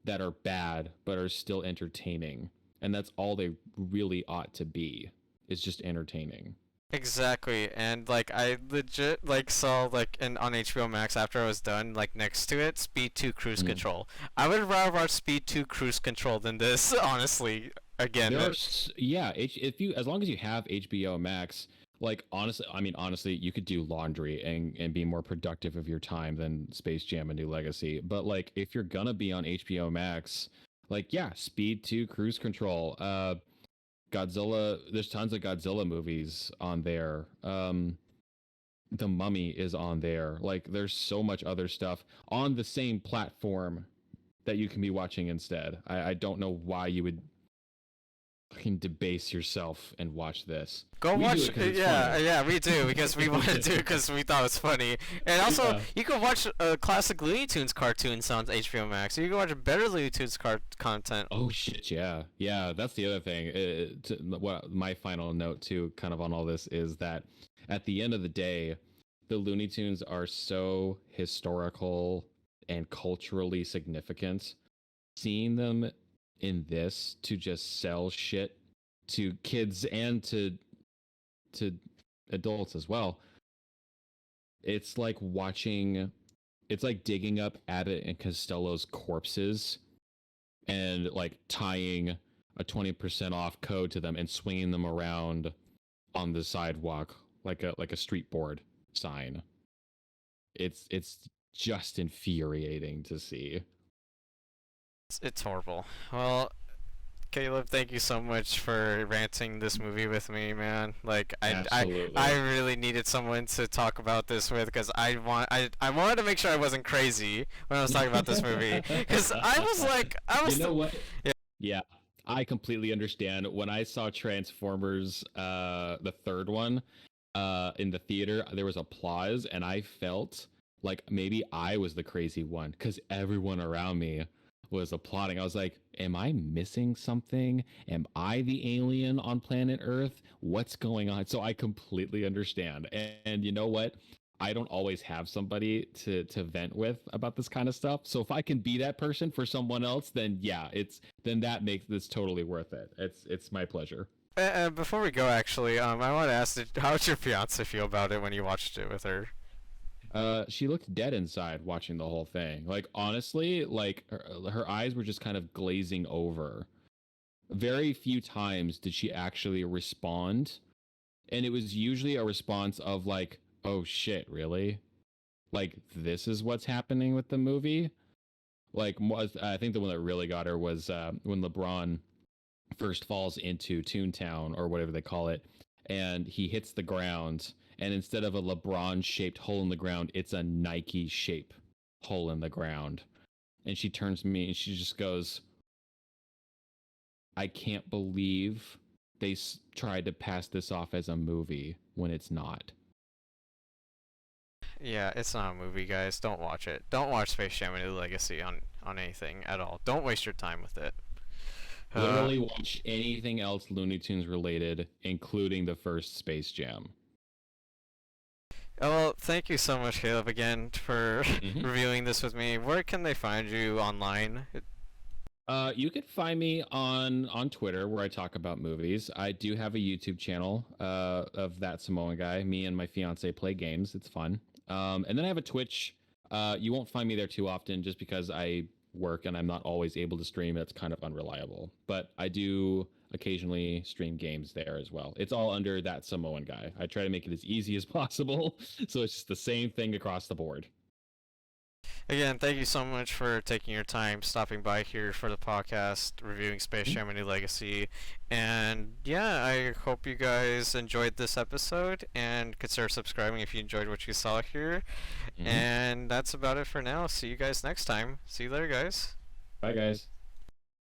that are bad but are still entertaining. And that's all they really ought to be. Is just entertaining. Exactly, and I legit saw on HBO Max after I was done, next to it, Speed 2 Cruise Mhm. Control. I would rather watch Speed 2 Cruise Control than this, honestly. Again, Yeah, if you, as long as you have HBO Max, like, honestly, you could do laundry and be more productive of your time than Space Jam: A New Legacy. But like, if you're gonna be on HBO Max, like, yeah, Speed 2 Cruise Control, Godzilla, there's tons of Godzilla movies on there. The Mummy is on there. Like, there's so much other stuff on the same platform that you can be watching instead. I don't know why you would fucking debase yourself and watch this. go We do watch. it 'cause it's Yeah, funny. yeah, we do because we wanted to because we thought it was funny. And also, Yeah. you can watch classic Looney Tunes cartoons on HBO Max. You can watch better Looney Tunes content. Oh shit, yeah, that's the other thing. What my final note too, kind of on all this, is that at the end of the day, the Looney Tunes are so historical and culturally significant. Seeing them in this to just sell shit to kids and to adults as well, it's like digging up Abbott and Costello's corpses and like tying a 20% off code to them and swinging them around on the sidewalk like a street board sign. It's just infuriating to see. It's horrible. Well, Caleb, thank you so much for ranting this movie with me, man. Absolutely. I really needed someone to talk about this with, because I wanted to make sure I wasn't crazy when I was talking about this movie, because I was You know what? yeah. Yeah, I completely understand. When I saw Transformers, the third one, in the theater, there was applause, and I felt like maybe I was the crazy one because everyone around me was applauding. I was like, "Am I missing something? Am I the alien on planet Earth? What's going on?" So I completely understand. And you know what? I don't always have somebody to vent with about this kind of stuff. So if I can be that person for someone else, then yeah, then that makes this totally worth it. It's my pleasure. Before we go, actually, I want to ask, how did your fiance feel about it when you watched it with her? She looked dead inside watching the whole thing. Like honestly, like her eyes were just kind of glazing over. Very few times did she actually respond, and it was usually a response of like, "Oh shit, really? Like this is what's happening with the movie?" Like I think the one that really got her was when LeBron first falls into Toontown or whatever they call it, and he hits the ground, and instead of a LeBron shaped hole in the ground, it's a Nike shape hole in the ground. And she turns to me and she just goes, "I can't believe they tried to pass this off as a movie when it's not." Yeah, it's not a movie, guys. Don't watch it. Don't watch Space Jam: A New Legacy on anything at all. Don't waste your time with it. Uh, Literally watch anything else Looney Tunes related, including the first Space Jam. well, thank you so much, Caleb, again for Mm-hmm. reviewing this with me. Where can they find you online? You could find me on Twitter where I talk about movies. I do have a YouTube channel of That Samoan Guy. Me and my fiance play games. It's fun. And then I have a Twitch. You won't find me there too often just because I work and I'm not always able to stream. It's kind of unreliable. But I do occasionally stream games there as well. It's all under That Samoan Guy. I try to make it as easy as possible, so it's just the same thing across the board. Again, thank you so much for taking your time, stopping by here for the podcast, reviewing Space Jam: A New Legacy. And yeah, I hope you guys enjoyed this episode and consider subscribing if you enjoyed what you saw here. Mm-hmm. And that's about it for now. See you guys next time. See you later, guys. Bye, guys.